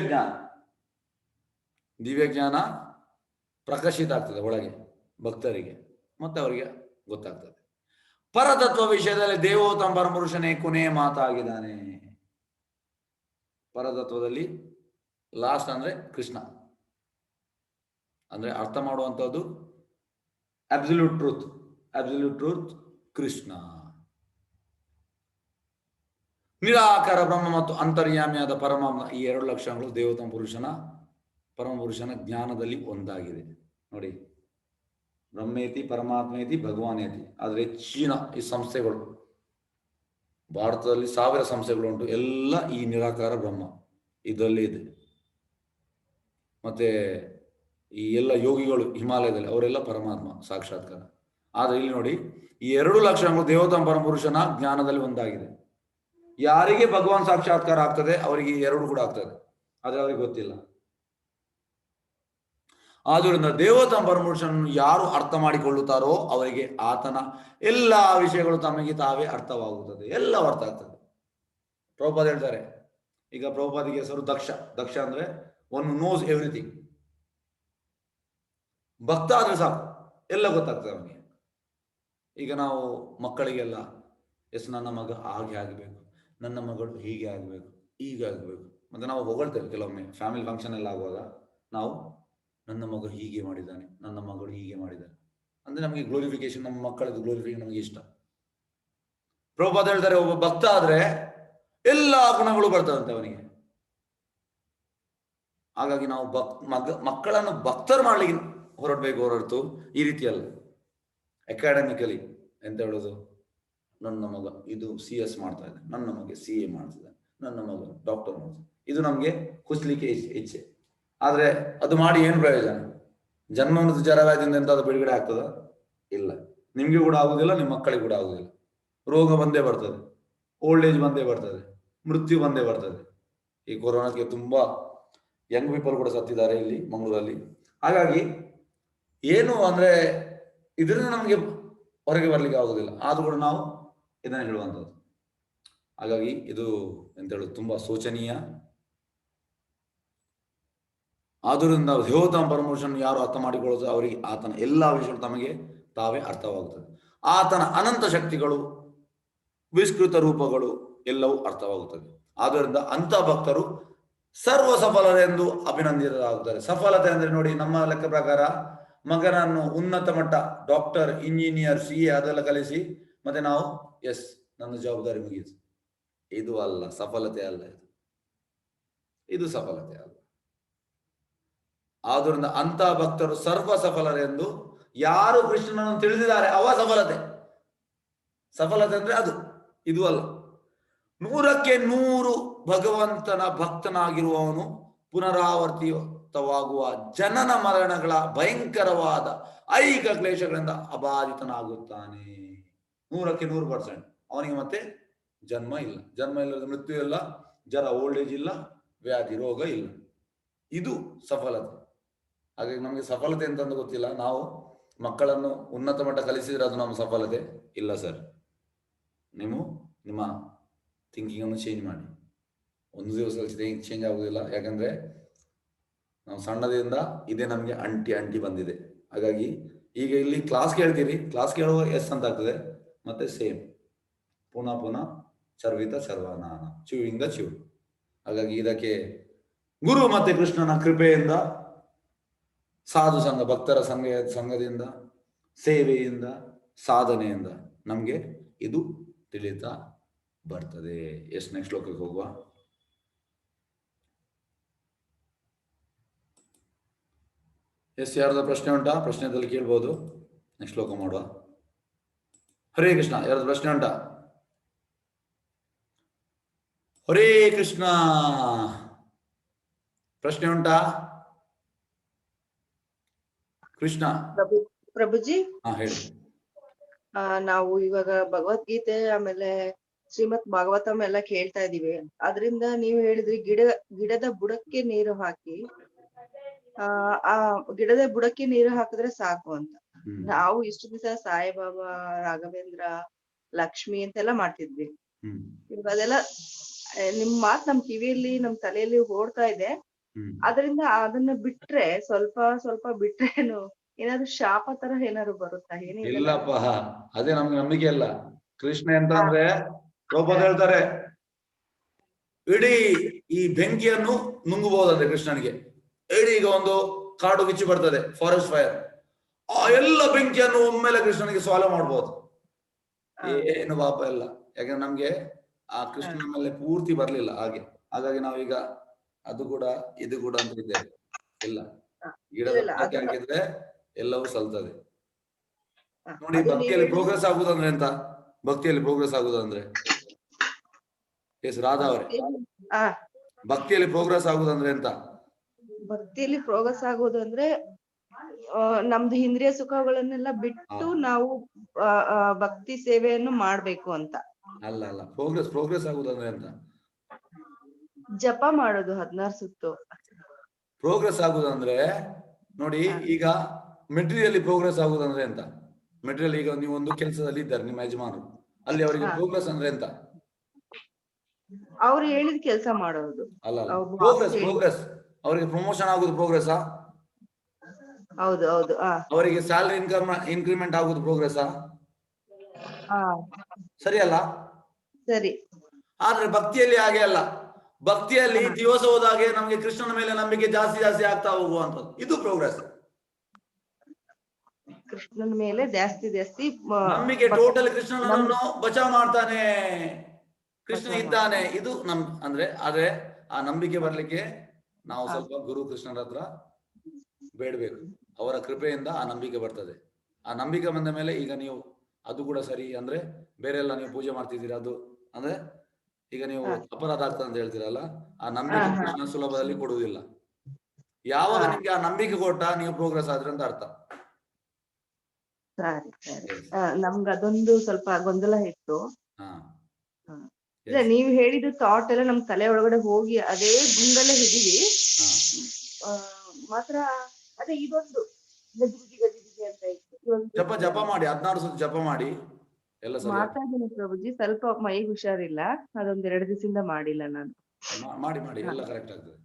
ಜ್ಞಾನ ಪ್ರಕಾಶಿತ ಆಗ್ತದೆ ಒಳಗೆ ಭಕ್ತರಿಗೆ, ಮತ್ತೆ ಅವರಿಗೆ ಗೊತ್ತಾಗ್ತದೆ. ಪರತತ್ವ ವಿಷಯದಲ್ಲಿ ದೇವೋತ್ತಮ ಪರಮಪುರುಷನೇ ಕೊನೆಯ ಮಾತಾಗಿದ್ದಾನೆ. ಪರತತ್ವದಲ್ಲಿ ಲಾಸ್ಟ್ ಅಂದ್ರೆ ಕೃಷ್ಣ, ಅಂದ್ರೆ ಅರ್ಥ ಮಾಡುವಂಥದ್ದು ಅಬ್ಸಲ್ಯೂಟ್ ಟ್ರೂತ್ ಕೃಷ್ಣ. ನಿರಾಕಾರ ಬ್ರಹ್ಮ ಮತ್ತು ಅಂತರ್ಯಾಮಿಯಾದ ಪರಮಾತ್ಮ, ಈ 2 ಲಕ್ಷಣಗಳು ದೇವೋತ್ತಮ ಪರಮಪುರುಷನ ಜ್ಞಾನದಲ್ಲಿ ಒಂದಾಗಿದೆ. ನೋಡಿ, ಬ್ರಹ್ಮೇತಿ ಪರಮಾತ್ಮೇತಿ ಭಗವಾನೇತಿ. ಆದರೆ ಹೆಚ್ಚಿನ ಈ ಸಂಸ್ಥೆಗಳು, ಭಾರತದಲ್ಲಿ 1000 ಸಂಸ್ಥೆಗಳು ಉಂಟು, ಎಲ್ಲ ಈ ನಿರಾಕಾರ ಬ್ರಹ್ಮ ಇದರಲ್ಲಿ ಇದೆ. ಮತ್ತೆ ಈ ಎಲ್ಲ ಯೋಗಿಗಳು ಹಿಮಾಲಯದಲ್ಲಿ ಅವರೆಲ್ಲ ಪರಮಾತ್ಮ ಸಾಕ್ಷಾತ್ಕಾರ. ಆದರೆ ಇಲ್ಲಿ ನೋಡಿ, ಈ 2 ಲಕ್ಷಣಗಳು ದೇವೋತ್ತಮ ಪರಮಪುರುಷನ ಜ್ಞಾನದಲ್ಲಿ ಒಂದಾಗಿದೆ. ಯಾರಿಗೆ ಭಗವಾನ್ ಸಾಕ್ಷಾತ್ಕಾರ ಆಗ್ತದೆ ಅವರಿಗೆ 2 ಕೂಡ ಆಗ್ತದೆ, ಆದ್ರೆ ಅವರಿಗೆ ಗೊತ್ತಿಲ್ಲ. ಆದ್ದರಿಂದ ದೇವೋತ್ತಮ ಪರಮಪುರುಷನನ್ನು ಯಾರು ಅರ್ಥ ಮಾಡಿಕೊಳ್ಳುತ್ತಾರೋ ಅವರಿಗೆ ಆತನ ಎಲ್ಲ ವಿಷಯಗಳು ತಮಗೆ ತಾವೇ ಅರ್ಥವಾಗುತ್ತದೆ, ಎಲ್ಲ ಅರ್ಥ ಆಗ್ತದೆ. ಪ್ರಭುಪಾದ ಹೇಳ್ತಾರೆ, ಈಗ ಪ್ರಭುಪಾದಿಗೆ ಹೆಸರು ದಕ್ಷ ಅಂದ್ರೆ ಒನ್ ನೋಸ್ ಎವ್ರಿಥಿಂಗ್. ಭಕ್ತ ಆದ್ರೆ ಸಾಕು, ಎಲ್ಲ ಗೊತ್ತಾಗ್ತದೆ ಅವನಿಗೆ. ಈಗ ನಾವು ಮಕ್ಕಳಿಗೆಲ್ಲ ಎಸ್ ನನ್ನ ಮಗ ಹಾಗೆ ಆಗಬೇಕು, ನನ್ನ ಮಗಳು ಹೀಗೆ ಆಗಬೇಕು, ಹೀಗೆ ಆಗಬೇಕು, ಮತ್ತೆ ನಾವು ಹೊಗಳ್ತೇವೆ. ಕೆಲವೊಮ್ಮೆ ಫ್ಯಾಮಿಲಿ ಫಂಕ್ಷನ್ ಎಲ್ಲ ಆಗುವಾಗ ನಾವು ನನ್ನ ಮಗ ಹೀಗೆ ಮಾಡಿದ್ದಾನೆ, ನನ್ನ ಮಗಳು ಹೀಗೆ ಮಾಡಿದ್ದಾನೆ ಅಂದ್ರೆ ನಮಗೆ ಗ್ಲೋರಿಫಿಕೇಶನ್, ನಮ್ಮ ಮಕ್ಕಳದ್ದು ಗ್ಲೋರಿಫಿಕೇಶನ್ ನಮಗೆ ಇಷ್ಟ. ಪ್ರಭುಪಾದ ಹೇಳ್ತಾರೆ, ಒಬ್ಬ ಭಕ್ತ ಆದ್ರೆ ಎಲ್ಲಾ ಗುಣಗಳು ಬರ್ತದಂತೆ ಅವನಿಗೆ. ಹಾಗಾಗಿ ನಾವು ಮಕ್ಕಳನ್ನು ಭಕ್ತರು ಮಾಡ್ಲಿಕ್ಕೆ ಹೊರಡ್ಬೇಕು, ಹೊರತು ಈ ರೀತಿಯಲ್ಲ ಅಕಾಡೆಮಿಕಲಿ ಎಂತ ಹೇಳೋದು, ನನ್ನ ಮಗ ಇದು CS ಮಾಡ್ತಾ ಇದೆ, ನನ್ನ ಮಗ CA ಮಾಡ್ತಿದ್ದಾನೆ, ನನ್ನ ಮಗ ಡಾಕ್ಟರ್ ಮಾಡ್ತಿದ್ದಾನೆ. ಇದು ನಮ್ಗೆ ಕುಸ್ಲಿಕ್ಕೆ ಇಚ್ಛೆ. ಆದ್ರೆ ಅದು ಮಾಡಿ ಏನು ಪ್ರಯೋಜನ? ಜನ್ಮದ ಜರವ್ಯಾಧಿಯಿಂದ ಎಂತಾದ್ರೂ ಬಿಡುಗಡೆ ಆಗ್ತದ? ಇಲ್ಲ. ನಿಮ್ಗೆ ಕೂಡ ಆಗುದಿಲ್ಲ, ನಿಮ್ಮ ಮಕ್ಕಳಿಗೆ ಕೂಡ ಆಗುದಿಲ್ಲ. ರೋಗ ಬಂದೇ ಬರ್ತದೆ, ಓಲ್ಡ್ ಏಜ್ ಬಂದೇ ಬರ್ತದೆ, ಮೃತ್ಯು ಬಂದೇ ಬರ್ತದೆ. ಈ ಕೊರೋನಾಕ್ಕೆ ತುಂಬಾ ಯಂಗ್ ಪೀಪಲ್ ಕೂಡ ಸತ್ತಿದ್ದಾರೆ ಇಲ್ಲಿ ಮಂಗಳೂರಲ್ಲಿ. ಹಾಗಾಗಿ ಏನು ಅಂದ್ರೆ ಇದರಿಂದ ನಮ್ಗೆ ಹೊರಗೆ ಬರ್ಲಿಕ್ಕೆ ಆಗುದಿಲ್ಲ, ಆದ್ರೂ ಕೂಡ ನಾವು ಇದನ್ನ ಹೇಳುವಂಥದ್ದು. ಹಾಗಾಗಿ ಇದು ಎಂತ ಹೇಳುದು ತುಂಬಾ ಶೋಚನೀಯ. ಆದುದರಿಂದ ದೇವತಾ ಪ್ರಮೋಷನ್ ಯಾರು ಅರ್ಥ ಮಾಡಿಕೊಳ್ಳೋದು ಅವರಿಗೆ ಆತನ ಎಲ್ಲಾ ವಿಷಯಗಳು ತಮಗೆ ತಾವೇ ಅರ್ಥವಾಗುತ್ತದೆ. ಆತನ ಅನಂತ ಶಕ್ತಿಗಳು, ವಿಸ್ತೃತ ರೂಪಗಳು ಎಲ್ಲವೂ ಅರ್ಥವಾಗುತ್ತದೆ. ಆದ್ದರಿಂದ ಅಂತ ಭಕ್ತರು ಸರ್ವ ಸಫಲರೆಂದು ಅಭಿನಂದಿತರಾಗುತ್ತಾರೆ. ಸಫಲತೆ ಅಂದ್ರೆ ನೋಡಿ, ನಮ್ಮ ಲೆಕ್ಕ ಪ್ರಕಾರ ಮಗನನ್ನು ಉನ್ನತ ಮಟ್ಟ ಡಾಕ್ಟರ್, ಇಂಜಿನಿಯರ್, CA ಅದೆಲ್ಲ ಕಲಿಸಿ ಮತ್ತೆ ನಾವು ಎಸ್ ನನ್ನ ಜವಾಬ್ದಾರಿ ಮುಗಿಯಿತು, ಇದು ಅಲ್ಲ ಸಫಲತೆ, ಅಲ್ಲ ಇದು ಸಫಲತೆ ಅಲ್ಲ. ಆದ್ರಿಂದ ಅಂತ ಭಕ್ತರು ಸರ್ವ ಸಫಲರೆಂದು ಯಾರು ಕೃಷ್ಣನನ್ನು ತಿಳಿದಿದ್ದಾರೆ ಅವ ಸಫಲತೆ. ಸಫಲತೆ ಅಂದ್ರೆ ಅದು, ಇದು ಅಲ್ಲ. 100ಕ್ಕೆ 100 ಭಗವಂತನ ಭಕ್ತನಾಗಿರುವವನು ಪುನರಾವರ್ತಿತವಾಗುವ ಜನನ ಮರಣಗಳ ಭಯಂಕರವಾದ ಐಹಿಕ ಕ್ಲೇಶಗಳಿಂದ ಅಬಾಧಿತನಾಗುತ್ತಾನೆ. 100ಕ್ಕೆ 100% ಅವನಿಗೆ ಮತ್ತೆ ಜನ್ಮ ಇಲ್ಲ, ಜನ್ಮ ಇಲ್ಲದ ಮೃತ್ಯು ಇಲ್ಲ, ಜರ ಓಲ್ಡ್ ಏಜ್ ಇಲ್ಲ, ವ್ಯಾಧಿ ರೋಗ ಇಲ್ಲ. ಇದು ಸಫಲತೆ. ಹಾಗಾಗಿ ನಮಗೆ ಸಫಲತೆ ಅಂತಂದು ಗೊತ್ತಿಲ್ಲ. ನಾವು ಮಕ್ಕಳನ್ನು ಉನ್ನತ ಮಟ್ಟ ಕಲಿಸಿದ್ರೆ ಅದು ನಮ್ಮ ಸಫಲತೆ ಇಲ್ಲ ಸರ್. ನೀವು ನಿಮ್ಮ ಥಿಂಕಿಂಗ್ ಅನ್ನು ಚೇಂಜ್ ಮಾಡಿ. ಒಂದು ದಿವಸದಲ್ಲಿ ಚೇಂಜ್ ಆಗುದಿಲ್ಲ. ಯಾಕಂದ್ರೆ ನಾವು ಸಣ್ಣದಿಂದ ಇದೇ ನಮಗೆ ಅಂಟಿ ಬಂದಿದೆ. ಹಾಗಾಗಿ ಈಗ ಇಲ್ಲಿ ಕ್ಲಾಸ್ ಕೇಳ್ತೀರಿ, ಕ್ಲಾಸ್ ಕೇಳುವ ಎಸ್ ಅಂತ ಆಗ್ತದೆ, ಮತ್ತೆ ಸೇಮ್ ಪುನಃ ಚರ್ವಿತ ಸರ್ವನಾನ ಚ್ಯೂವಿಂಗ್ ದ ಚ್ಯೂ. ಹಾಗಾಗಿ ಇದಕ್ಕೆ ಗುರು ಮತ್ತೆ ಕೃಷ್ಣನ ಕೃಪೆಯಿಂದ, ಸಾಧು ಸಂಘ ಭಕ್ತರ ಸಂಘದಿಂದ, ಸೇವೆಯಿಂದ, ಸಾಧನೆಯಿಂದ ನಮ್ಗೆ ಇದು ತಿಳಿತಾ ಬರ್ತದೆ. ನೆಕ್ಸ್ಟ್ ಶ್ಲೋಕಕ್ಕೆ ಹೋಗುವ. ಯಾರ್ದ ಪ್ರಶ್ನೆ ಉಂಟಾ? ಪ್ರಶ್ನೆದಲ್ಲಿ ಕೇಳ್ಬೋದು. ನೆಕ್ಸ್ಟ್ ಶ್ಲೋಕ ಮಾಡುವ. ಹರೇ ಕೃಷ್ಣ. ಯಾರ್ದು ಪ್ರಶ್ನೆ ಉಂಟಾ? ಹರೇ ಕೃಷ್ಣ. ಪ್ರಶ್ನೆ ಉಂಟಾ? ಕೃಷ್ಣ ಪ್ರಭುಜಿ, ಹೇಳಿ. ನಾವು ಇವಾಗ ಭಗವದ್ಗೀತೆ ಆಮೇಲೆ ಶ್ರೀಮದ್ ಭಾಗವತಂ ಎಲ್ಲ ಕೇಳ್ತಾ ಇದೀವಿ. ಅದ್ರಿಂದ ನೀವು ಹೇಳಿದ್ರಿ ಗಿಡದ ಬುಡಕ್ಕೆ ನೀರು ಹಾಕಿ, ಆ ಗಿಡದ ಬುಡಕ್ಕೆ ನೀರು ಹಾಕಿದ್ರೆ ಸಾಕು ಅಂತ. ನಾವು ಇಷ್ಟು ದಿವಸ ಸಾಯಿಬಾಬಾ, ರಾಘವೇಂದ್ರ, ಲಕ್ಷ್ಮಿ ಅಂತೆಲ್ಲ ಮಾಡ್ತಿದ್ವಿ. ಇವಾಗ ಅದೆಲ್ಲ ನಿಮ್ ಮಾತ್ ನಮ್ ಕಿವಿಯಲ್ಲಿ, ನಮ್ ತಲೆಯಲ್ಲಿ ಓಡ್ತಾ ಇದೆ. ಅದರಿಂದ ಅದನ್ನ ಬಿಟ್ರೆ ಸ್ವಲ್ಪ ಬಿಟ್ರೆ ಏನಾದ್ರು ಶಾಪ ತರ ಏನಾದ್ರು ಬರುತ್ತಾ? ಇಲ್ಲಪ್ಪ, ಅದೇ ನಮ್ಗೆ ನಂಬಿಕೆ ಇಲ್ಲ. ಕೃಷ್ಣ ಎಂತ ಅಂದ್ರೆ ಪ್ರಭುಪಾದ ಹೇಳ್ತಾರೆ, ಇಡೀ ಈ ಬೆಂಕಿಯನ್ನು ನುಂಗಬಹುದಂತೆ ಕೃಷ್ಣನಿಗೆ. ಇಡೀ ಈಗ ಒಂದು ಕಾಡು ಕಿಚ್ಚು ಬರ್ತದೆ, ಫಾರೆಸ್ಟ್ ಫೈರ್, ಆ ಎಲ್ಲ ಬೆಂಕಿಯನ್ನು ಒಮ್ಮೆಲೆ ಕೃಷ್ಣನಿಗೆ ಸಾಲ್ವ್ ಮಾಡ್ಬೋದು. ಏನು ಪಾಪ ಇಲ್ಲ. ಯಾಕಂದ್ರೆ ನಮ್ಗೆ ಆ ಕೃಷ್ಣನ ಮೇಲೆ ಪೂರ್ತಿ ಬರ್ಲಿಲ್ಲ ಹಾಗೆ. ಹಾಗಾಗಿ ನಾವೀಗ ಅದು ಕೂಡ ಇದು ಕೂಡ ಅಂತ ಇದ್ದೇವೆ. ಇಲ್ಲ, ಗಿಡದ ಹಾಕಿದ್ರೆ ಎಲ್ಲವೂ ಸಲ್ತದೆ. ನೋಡಿ, ಭಕ್ತಿಯಲ್ಲಿ ಪ್ರೋಗ್ರೆಸ್ ಆಗುದಂದ್ರೆ ಎಂತ? ಭಕ್ತಿಯಲ್ಲಿ ಪ್ರೋಗ್ರೆಸ್ ಆಗುದಂದ್ರೆ ಎಸ್ ರಾಧಾ ಅವರೇ, ಭಕ್ತಿಯಲ್ಲಿ ಪ್ರೋಗ್ರೆಸ್ ಆಗುದಂದ್ರೆ ಎಂತ? ಭಕ್ತಿಯಲ್ಲಿ ಪ್ರೋಗ್ರೆಸ್ ಆಗೋದು ಅಂದ್ರೆ ನಮ್ದು ಇಂದ್ರಿಯ ಸುಖಗಳನ್ನೆಲ್ಲ ಬಿಟ್ಟು ನಾವು ಭಕ್ತಿ ಸೇವೆಯನ್ನು ಮಾಡ್ಬೇಕು ಅಂತ. ಅಲ್ಲ, ಪ್ರೋಗ್ರೆಸ್ ಆಗುದಂದ್ರೆ ಎಂತ? ಜಪ ಮಾಡೋದು 16 ಸುತ್ತು. ಪ್ರೋಗ್ರೆಸ್ ಆಗುದಂದ್ರೆ ನೋಡಿ, ಈಗ ಮೆಟೀರಿಯಲಿ ಪ್ರೋಗ್ರೆಸ್ ಆಗುದಂದ್ರೆ ಎಂತ? ಮೆಟೀರಿಯಲ್, ಈಗ ನೀವು ಒಂದು ಕೆಲಸದಲ್ಲಿ ಇದ್ದಾರೆ, ನಿಮ್ಮ ಯಜಮಾನರು, ಅಲ್ಲಿ ಅವರಿಗೆ ಪ್ರೋಗ್ರೆಸ್ ಅಂದ್ರೆ ಎಂತ? ಅವ್ರು ಹೇಳಿದ ಕೆಲಸ ಮಾಡೋದು. ಅಲ್ಲ, ಪ್ರೋಗ್ರೆಸ್ ಅವರಿಗೆ ಪ್ರಮೋಷನ್ ಆಗುದು ಪ್ರೋಗ್ರೆಸ್. ಹೌದು. ಅವರಿಗೆ ಸ್ಯಾಲರಿ ಇನ್ಕ್ರಿಮೆಂಟ್ ಆಗುದು ಪ್ರೋಗ್ರೆಸ್. ಸರಿ ಅಲ್ಲ? ಸರಿ. ಆದ್ರೆ ಭಕ್ತಿಯಲ್ಲಿ ಹಾಗೆ ಅಲ್ಲ. ಭಕ್ತಿಯಲ್ಲಿ ದಿವಸ ಹೋದಾಗೆ ನಮ್ಗೆ ಕೃಷ್ಣನ ಮೇಲೆ ನಂಬಿಕೆ ಜಾಸ್ತಿ ಆಗ್ತಾ ಹೋಗುವಂಥದ್ದು, ಇದು ಪ್ರೋಗ್ರೆಸ್. ಕೃಷ್ಣನ ಮೇಲೆ ಜಾಸ್ತಿ ನಂಬಿಕೆ ಟೋಟಲ್ ಕೃಷ್ಣನನ್ನು ಬಚಾವ್ ಮಾಡ್ತಾನೆ, ಕೃಷ್ಣ ಇದ್ದಾನೆ, ಇದು ಆದ್ರೆ ಆ ನಂಬಿಕೆ ಬರ್ಲಿಕ್ಕೆ ನಾವು ಸ್ವಲ್ಪ ಗುರು ಕೃಷ್ಣರ ಹತ್ರ ಬೇಡಬೇಕು. ಅವರ ಕೃಪೆಯಿಂದ ಆ ನಂಬಿಕೆ ಬರ್ತದೆ. ಆ ನಂಬಿಕೆ ಬಂದ ಮೇಲೆ ಈಗ ನೀವು ಅದು ಕೂಡ ಸರಿ ಅಂದ್ರೆ ಬೇರೆ ಎಲ್ಲ ನೀವು ಪೂಜೆ ಮಾಡ್ತಿದ್ದೀರಾ ಅದು ಅಂದ್ರೆ ಈಗ ನೀವು ಹಾ. ಅಪರಾಧ ಆಗ್ತದೆ ಅಂತ ಹೇಳ್ತೀರಲ್ಲ, ಆ ಹಾ, ನಂಬಿಕೆ ಹಾ. ಕೃಷ್ಣ ಸುಲಭದಲ್ಲಿ ಕೊಡುವುದಿಲ್ಲ. ಯಾವಾಗ ಹಾ, ನಿಮ್ಗೆ ಆ ನಂಬಿಕೆ ಕೊಟ್ಟ ನೀವು ಪ್ರೋಗ್ರೆಸ್ ಆದ್ರಿ ಅಂತ ಅರ್ಥ. ಸರಿ ಸರಿ. Yes. ನಮ್ಗ್ ಅದೊಂದು ಸ್ವಲ್ಪ ಗೊಂದಲ ಇತ್ತು. ಹಾ. ಹಾ. Yes. ಇಲ್ಲ, ನೀವ್ ಹೇಳಿದ ಥಾಟ್ ಎಲ್ಲ ನಮ್ ತಲೆ ಒಳಗಡೆ ಹೋಗಿ ಅದೇ ಗುಂಗಲ್ಲೇ ಹಿಡೀವಿ. ಹಾ. ಮಾತ್ರ ಅದೇ ಇದೊಂದು ಗಜಿಬಿಜಿ ಗಜಿಬಿಜಿ ಅಂತ ಇತ್ತು. ಜಪ ಮಾಡಿ 16 ಸತಿ ಜಪ ಮಾಡಿ ಎಲ್ಲ ಸರಿ ಮಾಡ್ತಾ ಇದ್ದೀನಿ ಪ್ರಭುಜಿ, ಸ್ವಲ್ಪ ಮೈಗೆ ಹುಷಾರಿಲ್ಲ, ಅದೊಂದ್ 2 ದಿವಸದಿಂದ ಮಾಡಿಲ್ಲ ನಾನು. ಮಾಡಿ ಹಾ. ಎಲ್ಲ ಕರೆಕ್ಟ್ ಆಗ್ತದೆ.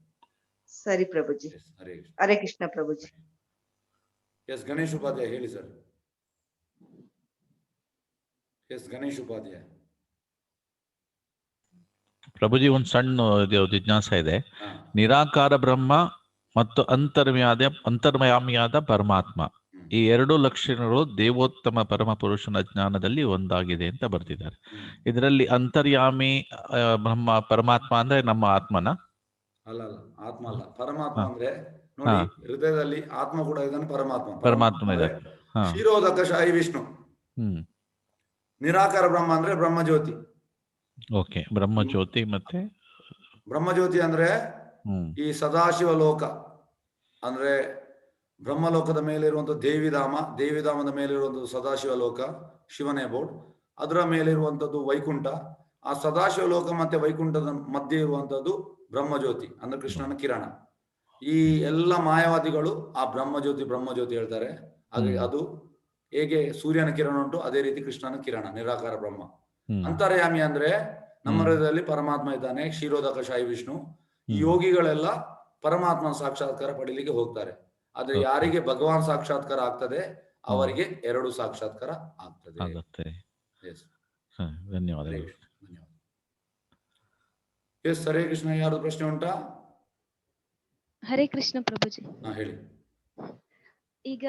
ಸರಿ ಪ್ರಭುಜಿ. Yes, ಹರೇ ಕೃಷ್ಣ. ಹರೇ ಕೃಷ್ಣ ಪ್ರಭುಜಿ. ಎಸ್ ಗಣೇಶ್ ಉಪಾಧ್ಯಾಯ ಹೇಳಿ ಸರ್. ಎಸ್ ಗಣೇಶ್ ಉಪಾಧ್ಯಾಯ. ಪ್ರಭುಜಿ, ಒಂದು ಸಣ್ಣ ಜಿಜ್ಞಾಸ ಇದೆ. ಹಾ. ನಿರಾಕಾರ ಬ್ರಹ್ಮ ಮತ್ತು ಅಂತರ್ಯಾಮಿಯಾದ ಪರಮಾತ್ಮ, ಈ ಎರಡು ಲಕ್ಷಣಗಳು ದೇವೋತ್ತಮ ಪರಮ ಪುರುಷನ ಜ್ಞಾನದಲ್ಲಿ ಒಂದಾಗಿದೆ ಅಂತ ಬರ್ತಿದ್ದಾರೆ. ಇದರಲ್ಲಿ ಅಂತರ್ಯಾಮಿ ಬ್ರಹ್ಮ ಪರಮಾತ್ಮ ಅಂದ್ರೆ ನಮ್ಮ ಆತ್ಮನ? ಅಲ್ಲ ಆತ್ಮ ಅಲ್ಲ, ಪರಮಾತ್ಮ ಹಾ. ಅಂದ್ರೆ ನೋಡಿ, ಹಾ. ಹೃದಯದಲ್ಲಿ ಆತ್ಮ ಕೂಡ ಇದ್ದಾನೆ, ಪರಮಾತ್ಮ ಪರಮಾತ್ಮ ಇದೆ. ಹಾ. ಕ್ಷೀರೋದಕ ಶಾಹಿ ವಿಷ್ಣು. ನಿರಾಕಾರ ಬ್ರಹ್ಮ ಅಂದ್ರೆ ಬ್ರಹ್ಮಜ್ಯೋತಿ. ಓಕೆ, ಬ್ರಹ್ಮಜ್ಯೋತಿ. ಮತ್ತೆ ಬ್ರಹ್ಮಜ್ಯೋತಿ ಅಂದ್ರೆ ಈ ಸದಾಶಿವ ಲೋಕ ಅಂದ್ರೆ ಬ್ರಹ್ಮಲೋಕದ ಮೇಲೆ ಇರುವಂತಹ ದೇವಿಧಾಮ, ದೇವಿಧಾಮದ ಮೇಲೆ ಇರುವಂತದ್ದು ಸದಾಶಿವ ಲೋಕ, ಶಿವನೇ ಬೋರ್ಡ್. ಅದರ ಮೇಲೆ ಇರುವಂತದ್ದು ವೈಕುಂಠ. ಆ ಸದಾಶಿವ ಲೋಕ ಮತ್ತೆ ವೈಕುಂಠದ ಮಧ್ಯೆ ಇರುವಂತದ್ದು ಬ್ರಹ್ಮಜ್ಯೋತಿ ಅಂದ್ರೆ ಕೃಷ್ಣನ ಕಿರಣ. ಈ ಎಲ್ಲ ಮಾಯಾವಾದಿಗಳು ಆ ಬ್ರಹ್ಮಜ್ಯೋತಿ ಹೇಳ್ತಾರೆ. ಹಾಗೆ ಅದು ಹೇಗೆ ಸೂರ್ಯನ ಕಿರಣ ಉಂಟು, ಅದೇ ರೀತಿ ಕೃಷ್ಣನ ಕಿರಣ, ನಿರಾಕಾರ ಬ್ರಹ್ಮ. ಅಂತರ್ಯಾಮಿ ಅಂದ್ರೆ ನಮ್ಮ ಹೃದಯದಲ್ಲಿ ಪರಮಾತ್ಮ ಇದ್ದಾನೆ, ಕ್ಷೀರೋದಕ ಶಾಹಿ ವಿಷ್ಣು. ಈ ಯೋಗಿಗಳೆಲ್ಲ ಪರಮಾತ್ಮನ ಸಾಕ್ಷಾತ್ಕಾರ ಪಡೀಲಿಕ್ಕೆ ಹೋಗ್ತಾರೆ. ಆದ್ರೆ ಯಾರಿಗೆ ಭಗವಾನ್ ಸಾಕ್ಷಾತ್ಕಾರ ಆಗ್ತದೆ ಅವರಿಗೆ ಎರಡು ಸಾಕ್ಷಾತ್ಕಾರ ಆಗ್ತದೆ. ಧನ್ಯವಾದಗಳು. ಎಸ್ ಹರೇ ಕೃಷ್ಣ. ಯಾರು ಪ್ರಶ್ನೆ ಉಂಟಾ? ಹರೇ ಕೃಷ್ಣ ಪ್ರಭುಜಿ. ಹೇಳಿ. ಈಗ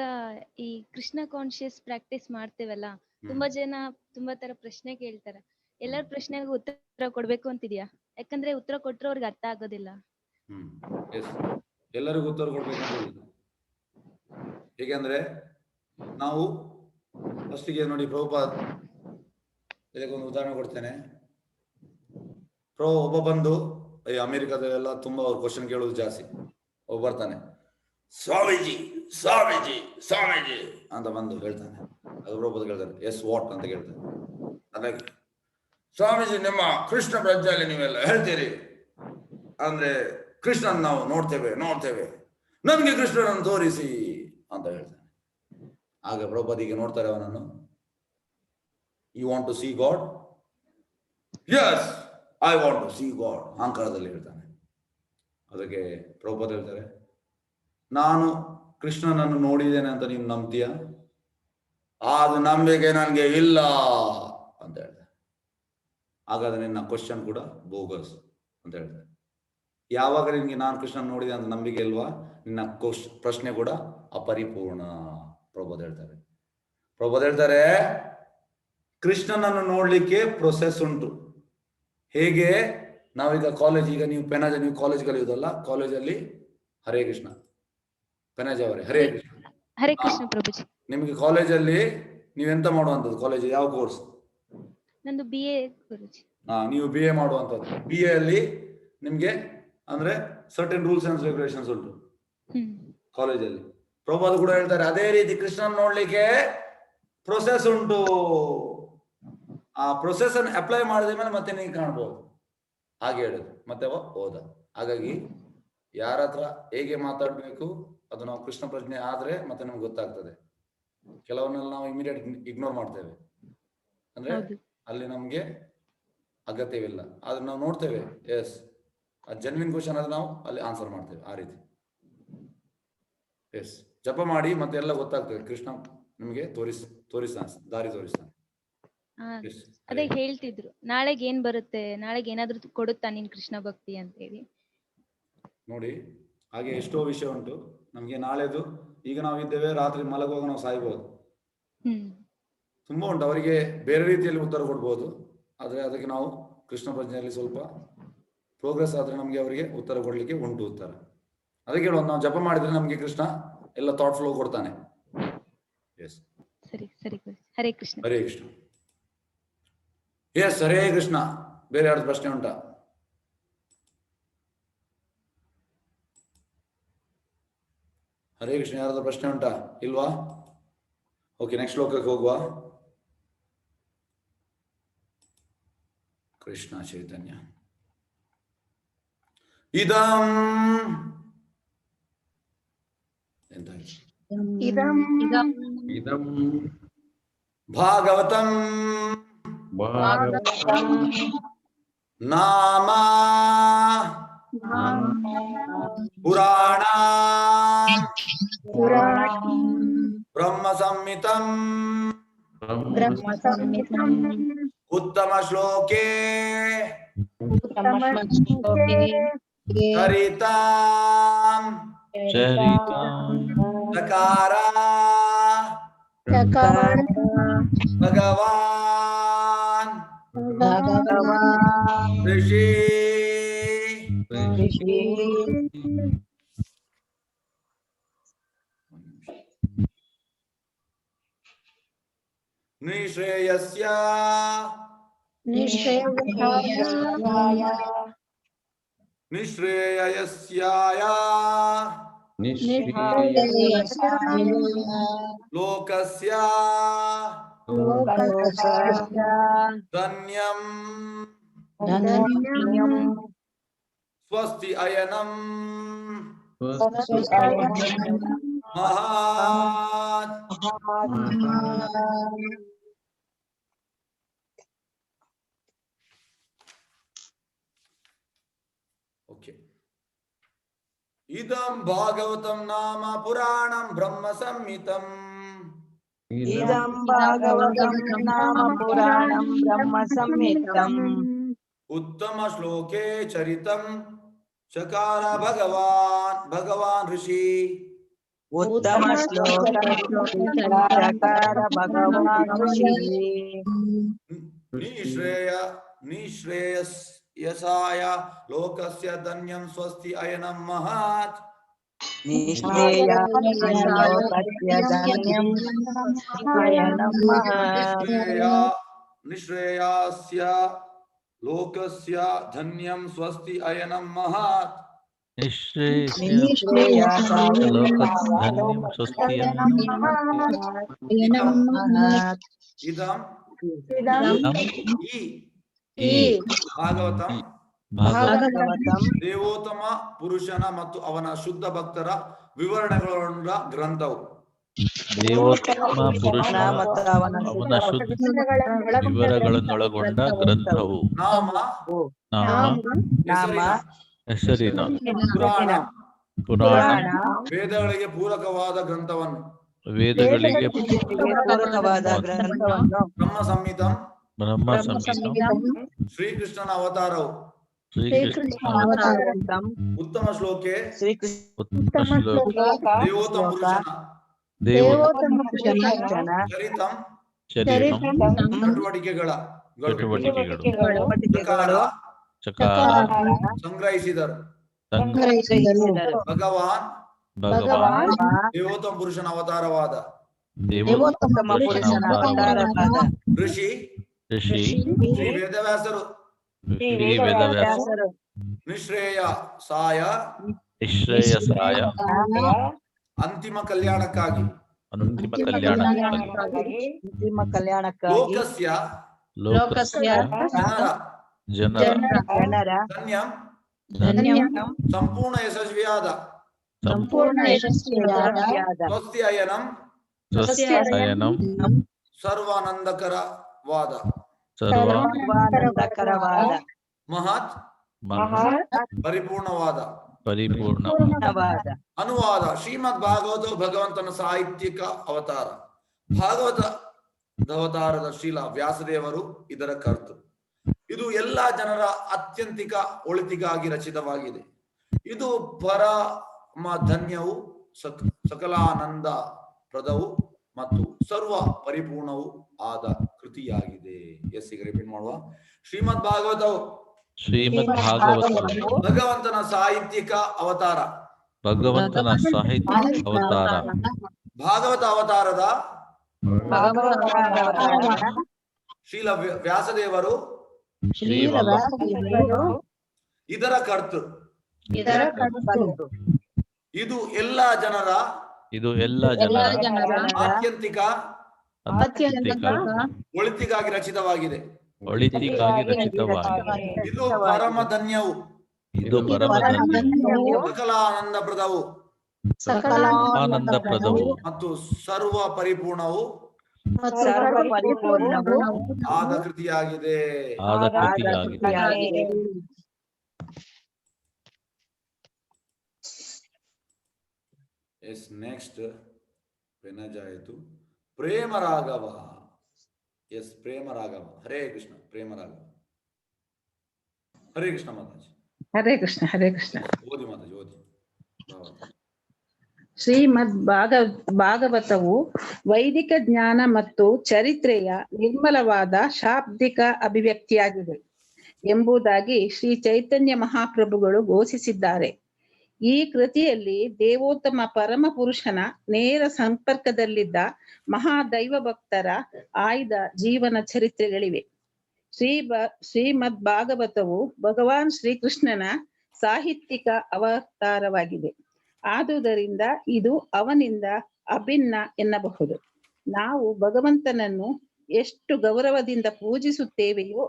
ಈ ಕೃಷ್ಣ ಕಾನ್ಶಿಯಸ್ ಪ್ರಾಕ್ಟೀಸ್ ಮಾಡ್ತೇವಲ್ಲ, ತುಂಬಾ ಜನ ತುಂಬಾ ತರ ಪ್ರಶ್ನೆ ಕೇಳ್ತಾರೆ. ಎಲ್ಲರ ಪ್ರಶ್ನೆಗೂ ಉತ್ತರ ಕೊಡ್ಬೇಕು ಅಂತಿದ್ಯಾ? ಯಾಕಂದ್ರೆ ಉತ್ತರ ಕೊಟ್ರೆ ಅವ್ರಿಗೆ ಅರ್ಥ ಆಗೋದಿಲ್ಲ. ಎಲ್ಲರಿಗೂ ಉತ್ತರ ಕೊಡ್ಬೇಕಂತ ಹೇಗೆಂದ್ರೆ ನಾವು ಫಸ್ಟಿಗೆ ನೋಡಿ, ಪ್ರಭುಪಾದ್ ಇದಕ್ಕೊಂದು ಉದಾಹರಣೆ ಕೊಡ್ತೇನೆ. ಒಬ್ಬ ಬಂದು ಅಮೆರಿಕದಲ್ಲೆಲ್ಲ ತುಂಬಾ ಅವ್ರು ಕ್ವಶನ್ ಕೇಳೋದು ಜಾಸ್ತಿ. ಒಬ್ಬ ಬರ್ತಾನೆ, ಸ್ವಾಮೀಜಿ ಸ್ವಾಮೀಜಿ ಸ್ವಾಮೀಜಿ ಅಂತ ಬಂದು ಹೇಳ್ತಾನೆ. ಅದು ಪ್ರಭುಪಾದ್ ಕೇಳ್ತಾನೆ, ಎಸ್ ವಾಟ್ ಅಂತ ಕೇಳ್ತಾನೆ. ಅದಕ್ಕೆ ಸ್ವಾಮೀಜಿ ನಿಮ್ಮ ಕೃಷ್ಣ ಪ್ರಜ್ಞೆಯಲ್ಲಿ ನೀವೆಲ್ಲ ಹೇಳ್ತೀರಿ ಅಂದ್ರೆ ಕೃಷ್ಣನ್ ನಾವು ನೋಡ್ತೇವೆ ನನ್ಗೆ ಕೃಷ್ಣನನ್ನು ತೋರಿಸಿ ಅಂತ ಹೇಳ್ತಾನೆ. ಆಗ ಪ್ರಭುಪಾದಿಗೆ ನೋಡ್ತಾರೆ ಅವನನ್ನು, you want to see God? Yes I want to see God ಅಹಂಕಾರದಲ್ಲಿ ಹೇಳ್ತಾನೆ. ಅದಕ್ಕೆ ಪ್ರಭುಪಾದ ಹೇಳ್ತಾರೆ, ನಾನು ಕೃಷ್ಣನನ್ನು ನೋಡಿದ್ದೇನೆ ಅಂತ ನೀನು ನಂಬ್ತೀಯ? ಅದು ನಂಬಿಕೆ ನನಗೆ ಇಲ್ಲ ಅಂತ ಹೇಳ್ತಾರೆ. ಹಾಗಾದ್ರೆ ನಿನ್ನ ಕ್ವಶನ್ ಕೂಡ ಬೋಗಸ್ ಅಂತ ಹೇಳ್ತಾರೆ. ಯಾವಾಗ ನಿನ್ಗೆ ನಾನು ಕೃಷ್ಣನ್ ನೋಡಿದೆ ಅಂತ ನಂಬಿಕೆ ಇಲ್ವಾ, ನಿನ್ನ ಪ್ರಶ್ನೆ ಕೂಡ ಅಪರಿಪೂರ್ಣ. ಪ್ರಭುಪಾದ ಹೇಳ್ತಾರೆ ಕೃಷ್ಣನನ್ನು ನೋಡ್ಲಿಕ್ಕೆ ಪ್ರೊಸೆಸ್ ಉಂಟು. ಹೇಗೆ ನಾವೀಗ ಕಾಲೇಜ್, ಈಗ ನೀವು ಪೆನಾಜ, ನೀವು ಕಾಲೇಜ್ ಕಲಿಯುವುದಲ್ಲ, ಕಾಲೇಜಲ್ಲಿ ಹರೇ ಕೃಷ್ಣ ಪೆನಾಜ ಅವರೇ, ಹರೇ ಕೃಷ್ಣ. ಹರೇ ಕೃಷ್ಣ ಪ್ರಭುಜಿ. ನಿಮ್ಗೆ ಕಾಲೇಜಲ್ಲಿ ನೀವೆಂತ ಮಾಡುವಂಥದ್ದು? ಕಾಲೇಜ್ ಯಾವ ಕೋರ್ಸ್? ನಂದು BA ಗುರುಜಿ. ನೀವು BA ಮಾಡುವಂಥದ್ದು. BA ಅಲ್ಲಿ ನಿಮ್ಗೆ ಅಂದ್ರೆ ಸರ್ಟನ್ ರೂಲ್ಸ್ ಅಂಡ್ ರೆಗ್ಯುಲೇಷನ್ಸ್ ಉಂಟು ಕಾಲೇಜಲ್ಲಿ. ಪ್ರಭುಪಾದ ಕೂಡ ಹೇಳ್ತಾರೆ ಅದೇ ರೀತಿ ಕೃಷ್ಣನ್ ನೋಡ್ಲಿಕ್ಕೆ ಪ್ರೊಸೆಸ್ ಉಂಟು. ಆ ಪ್ರೊಸೆಸ್ ಅನ್ನು ಅಪ್ಲೈ ಮಾಡಿದ ಮೇಲೆ ಮತ್ತೆ ನೀವು ಕಾಣ್ಬೋದು. ಹಾಗೆ ಹೇಳುದು ಮತ್ತೆ ಹೋದ. ಹಾಗಾಗಿ ಯಾರ ಹತ್ರ ಹೇಗೆ ಮಾತಾಡ್ಬೇಕು ಅದು ನಾವು ಕೃಷ್ಣ ಪ್ರಜ್ಞೆ ಆದ್ರೆ ಮತ್ತೆ ನಮ್ಗೆ ಗೊತ್ತಾಗ್ತದೆ. ಕೆಲವನ್ನೆಲ್ಲ ನಾವು ಇಮಿಡಿಯೇಟ್ ಇಗ್ನೋರ್ ಮಾಡ್ತೇವೆ, ಅಂದ್ರೆ ಅಲ್ಲಿ ನಮ್ಗೆ ಅಗತ್ಯವಿಲ್ಲ. ಆದ್ರೆ ನಾವು ನೋಡ್ತೇವೆ, ಎಸ್ ಜೆನ್ವಿನ್ ಕ್ವಶನ್ ಆದ್ರೆ ನಾವು ಅಲ್ಲಿ ಆನ್ಸರ್ ಮಾಡ್ತೇವೆ. ಆ ರೀತಿ ಎಸ್ ಜಪ ಮಾಡಿ ಮತ್ತೆ ಎಲ್ಲ ಗೊತ್ತಾಗ್ತದೆ. ಕೃಷ್ಣ ನಿಮ್ಗೆ ದಾರಿ ತೋರಿಸ್ತಾನೆ. ಅದೇ ಹೇಳ್ತಿದ್ರು ನಾಳೆಗೆ ಏನ್ ಬರುತ್ತೆ, ನಾಳೆಗೆ ಏನಾದ್ರೂ ಕೊಡುತ್ತಾ ನೀನ್ ಕೃಷ್ಣ ಭಕ್ತಿ ಅಂತ ಹೇಳಿ. ನೋಡಿ ಹಾಗೆ ಎಷ್ಟೋ ವಿಷಯ ಉಂಟು ನಮ್ಗೆ. ನಾಳೆದು ಈಗ ನಾವು ಇದ್ದೇವೆ, ರಾತ್ರಿ ಮಲಗುವಾಗ ನಾವು ಸಾಯ್ಬೋದು. ತುಂಬಾ ಉಂಟು. ಅವರಿಗೆ ಬೇರೆ ರೀತಿಯಲ್ಲಿ ಉತ್ತರ ಕೊಡ್ಬೋದು. ಆದ್ರೆ ಅದಕ್ಕೆ ನಾವು ಕೃಷ್ಣ ಪ್ರಜ್ಞೆಯಲ್ಲಿ ಸ್ವಲ್ಪ ಪ್ರೋಗ್ರೆಸ್ ಆದ್ರೆ ನಮ್ಗೆ ಅವರಿಗೆ ಉತ್ತರ ಕೊಡ್ಲಿಕ್ಕೆ ಉಂಟು ಉತ್ತರ. ಅದಕ್ಕೆ ಹೇಳೋದು, ನಾವು ಜಪ ಮಾಡಿದ್ರೆ ನಮ್ಗೆ ಕೃಷ್ಣ ಎಲ್ಲ ಥಾಟ್ ಫ್ಲೋ ಕೊಡ್ತಾನೆ. ಎಸ್ ಸರಿ ಸರಿ. ಹರೇ ಕೃಷ್ಣ. ಹರೇ ಕೃಷ್ಣ. ಎಸ್, ಹರೇ ಕೃಷ್ಣ. ಬೇರೆ ಯಾರ್ದು ಪ್ರಶ್ನೆ ಉಂಟಾ? ಹರೇ ಕೃಷ್ಣ, ಯಾರಾದ್ರೂ ಪ್ರಶ್ನೆ ಉಂಟಾ? ಇಲ್ವಾ? ಓಕೆ, ನೆಕ್ಸ್ಟ್ ಶ್ಲೋಕಕ್ಕೆ ಹೋಗುವ. ಕೃಷ್ಣ ಚೈತನ್ಯ. ಇದಂ ಎಂತ ಇದಂ ಭಾಗವತಂ ನಾಮ ಪುರಾಣ ಬ್ರಹ್ಮ ಸಂಹಿತಂ ಉತ್ತಮ ಶ್ಲೋಕೆ ಚರಿತಾಂ ಚಕಾರ ಭಗವಾನ್ ಋಷಿ ನಿಶ್ರೇಯಸ್ಯ ನಿಶ್ರೇಯಸ್ಯಾಯ ಲೋಕಸ್ಯ ಧನ್ಯಂ ಸ್ವಸ್ತಿ ಅಯನಂ ಮಹಾತ್. ಓಕೆ. ಇದಂ ಭಾಗವತಂ ನಾಮ ಪುರಾಣಂ ಬ್ರಹ್ಮ ಸಂಹಿತಂ. ಇದಂ ಭಾಗವತಂ ನಾಮ ಪುರಾಣಂ ಬ್ರಹ್ಮ ಸಂಹಿತಂ ಉತ್ತಮ ಶ್ಲೋಕೆ ಚರಿತಂ ಚಕಾರ ಭಗವಾನ್ ಋಷಿ. ಉತ್ತಮ ಶ್ಲೋಕಕಾರ ಭಗವಾನ್ ಋಷಿ. ನಿಶ್ರೇಯಸಾಯ ಲೋಕಸ್ಯ ಧನ್ಯಂ ಸ್ವಸ್ತಿ ಅಯನಂ ಮಹಾತ್. ನಿಶ್ರೇಯಸ್ಯ ಲೋಕಸ್ಯ ಧನ್ಯಂ ಸ್ವಸ್ತಿ ಅಯನಂ ಮಹಾತ್. ಇದಂ ಭಾಗವತಂ ದೇವೋತ್ತಮ ಪುರುಷನ ಮತ್ತು ಅವನ ಶುದ್ಧ ಭಕ್ತರ ವಿವರಣೆಗಳೊಂದ ಗ್ರಂಥವು. ದೇವೋತ್ತಮ ಪುರುಷ ಮತ್ತು ಅವನ ಶುದ್ಧ ವಿವರಗಳನ್ನೊಳಗೊಂಡ ಗ್ರಂಥವು. ನಾಮ ಹೆಸರಿನ ಪುರಾಣ ವೇದಗಳಿಗೆ ಪೂರಕವಾದ ಗ್ರಂಥವನ್ನು. ಬ್ರಹ್ಮ ಸಂಹಿತಂ ಶ್ರೀಕೃಷ್ಣನ ಅವತಾರವು. ಉತ್ತಮ ಶ್ಲೋಕೆ ದೇವೋತ್ತಮ ಪುರುಷನ ಚರಿತಂ ಚಟುವಟಿಕೆಗಳ ಸಂಗ್ರಹಿಸಿದರು. ಭಗವಾನ್ ದೇವೋತ್ತಮ ಪುರುಷನ ಅವತಾರವಾದ. ಋಷಿ ಶ್ರೀ ವೇದವ್ಯಾಸರು. ನಿಶ್ರೇಯಸಾಯ ಅಂತಿಮ ಕಲ್ಯಾಣಕ್ಕಾಗಿ. ಲೋಕಸ್ಯ ಜನರ ಧನ್ಯಂ ಸಂಪೂರ್ಣ ಯಶಸ್ವಿಯಾದ. ಸ್ವಸ್ತಿ ಅಯನಂ ಸರ್ವಾನಂದಕರವಾದ. ಮಹತ್ ಪರಿಪೂರ್ಣವಾದ. ಅನುವಾದ. ಶ್ರೀಮದ್ ಭಾಗವತ ಭಗವಂತನ ಸಾಹಿತ್ಯಿಕ ಅವತಾರ. ಭಾಗವತದ ಶ್ರೀಲ ವ್ಯಾಸದೇವರು ಇದರ ಕರ್ತೃ. ಇದು ಎಲ್ಲಾ ಜನರ ಅತ್ಯಂತಿಕ ಒಳಿತಿಗಾಗಿ ರಚಿತವಾಗಿದೆ. ಇದು ಪರಮ ಧನ್ಯವು, ಸಕಲಾನಂದ ಪ್ರದವು ಮತ್ತು ಸರ್ವ ಪರಿಪೂರ್ಣವೂ ಆದ ಕೃತಿಯಾಗಿದೆ. ಈಗ ರಿಪೀಟ್ ಮಾಡುವ. ಶ್ರೀಮದ್ ಭಾಗವತವು ಭಗವಂತನ ಸಾಹಿತ್ಯಿಕ ಅವತಾರ. ಭಾಗವತ ಅವತಾರದ ಶ್ರೀಲ ವ್ಯಾಸದೇವರು ಇದರ ಕರ್ತೃ. ಇದು ಎಲ್ಲ ಜನರ ಆತ್ಯಂತಿಕ ಒಳಿತಿಗಾಗಿ ರಚಿತವಾಗಿದೆ. ಇದು ಪರಮಧನ್ಯವು, ಸಕಲಾನಂದಪ್ರದವು ಮತ್ತು ಸರ್ವ ಪರಿಪೂರ್ಣವು ಆದ ಕೃತಿಯಾಗಿದೆ. ಎಸ್, ನೆಕ್ಸ್ಟ್ ಪೆನಜಾಯಿತು ಪ್ರೇಮ ರಾಘವ. ಎಸ್, ಪ್ರೇಮ ರಾಘವ. ಹರೇ ಕೃಷ್ಣ. ಪ್ರೇಮ ರಾಘವ. ಹರೇ ಕೃಷ್ಣ ಮಾತಾಜಿ. ಹರೇ ಕೃಷ್ಣ. ಹರೇ ಕೃಷ್ಣ. ಓದಿ ಮಾತಾಜಿ, ಓದಿ. ಶ್ರೀಮದ್ ಭಾಗವತವು ವೈದಿಕ ಜ್ಞಾನ ಮತ್ತು ಚರಿತ್ರೆಯ ನಿರ್ಮಲವಾದ ಶಾಬ್ದಿಕ ಅಭಿವ್ಯಕ್ತಿಯಾಗಿದೆ ಎಂಬುದಾಗಿ ಶ್ರೀ ಚೈತನ್ಯ ಮಹಾಪ್ರಭುಗಳು ಘೋಷಿಸಿದ್ದಾರೆ. ಈ ಕೃತಿಯಲ್ಲಿ ದೇವೋತ್ತಮ ಪರಮ ಪುರುಷನ ನೇರ ಸಂಪರ್ಕದಲ್ಲಿದ್ದ ಮಹಾದೈವ ಭಕ್ತರ ಆಯ್ದ ಜೀವನ ಚರಿತ್ರೆಗಳಿವೆ. ಶ್ರೀಮದ್ ಭಾಗವತವು ಭಗವಾನ್ ಶ್ರೀಕೃಷ್ಣನ ಸಾಹಿತ್ಯಿಕ ಅವತಾರವಾಗಿದೆ. ಆದುದರಿಂದ ಇದು ಅವನಿಂದ ಅಭಿನ್ನ ಎನ್ನಬಹುದು. ನಾವು ಭಗವಂತನನ್ನು ಎಷ್ಟು ಗೌರವದಿಂದ ಪೂಜಿಸುತ್ತೇವೆಯೋ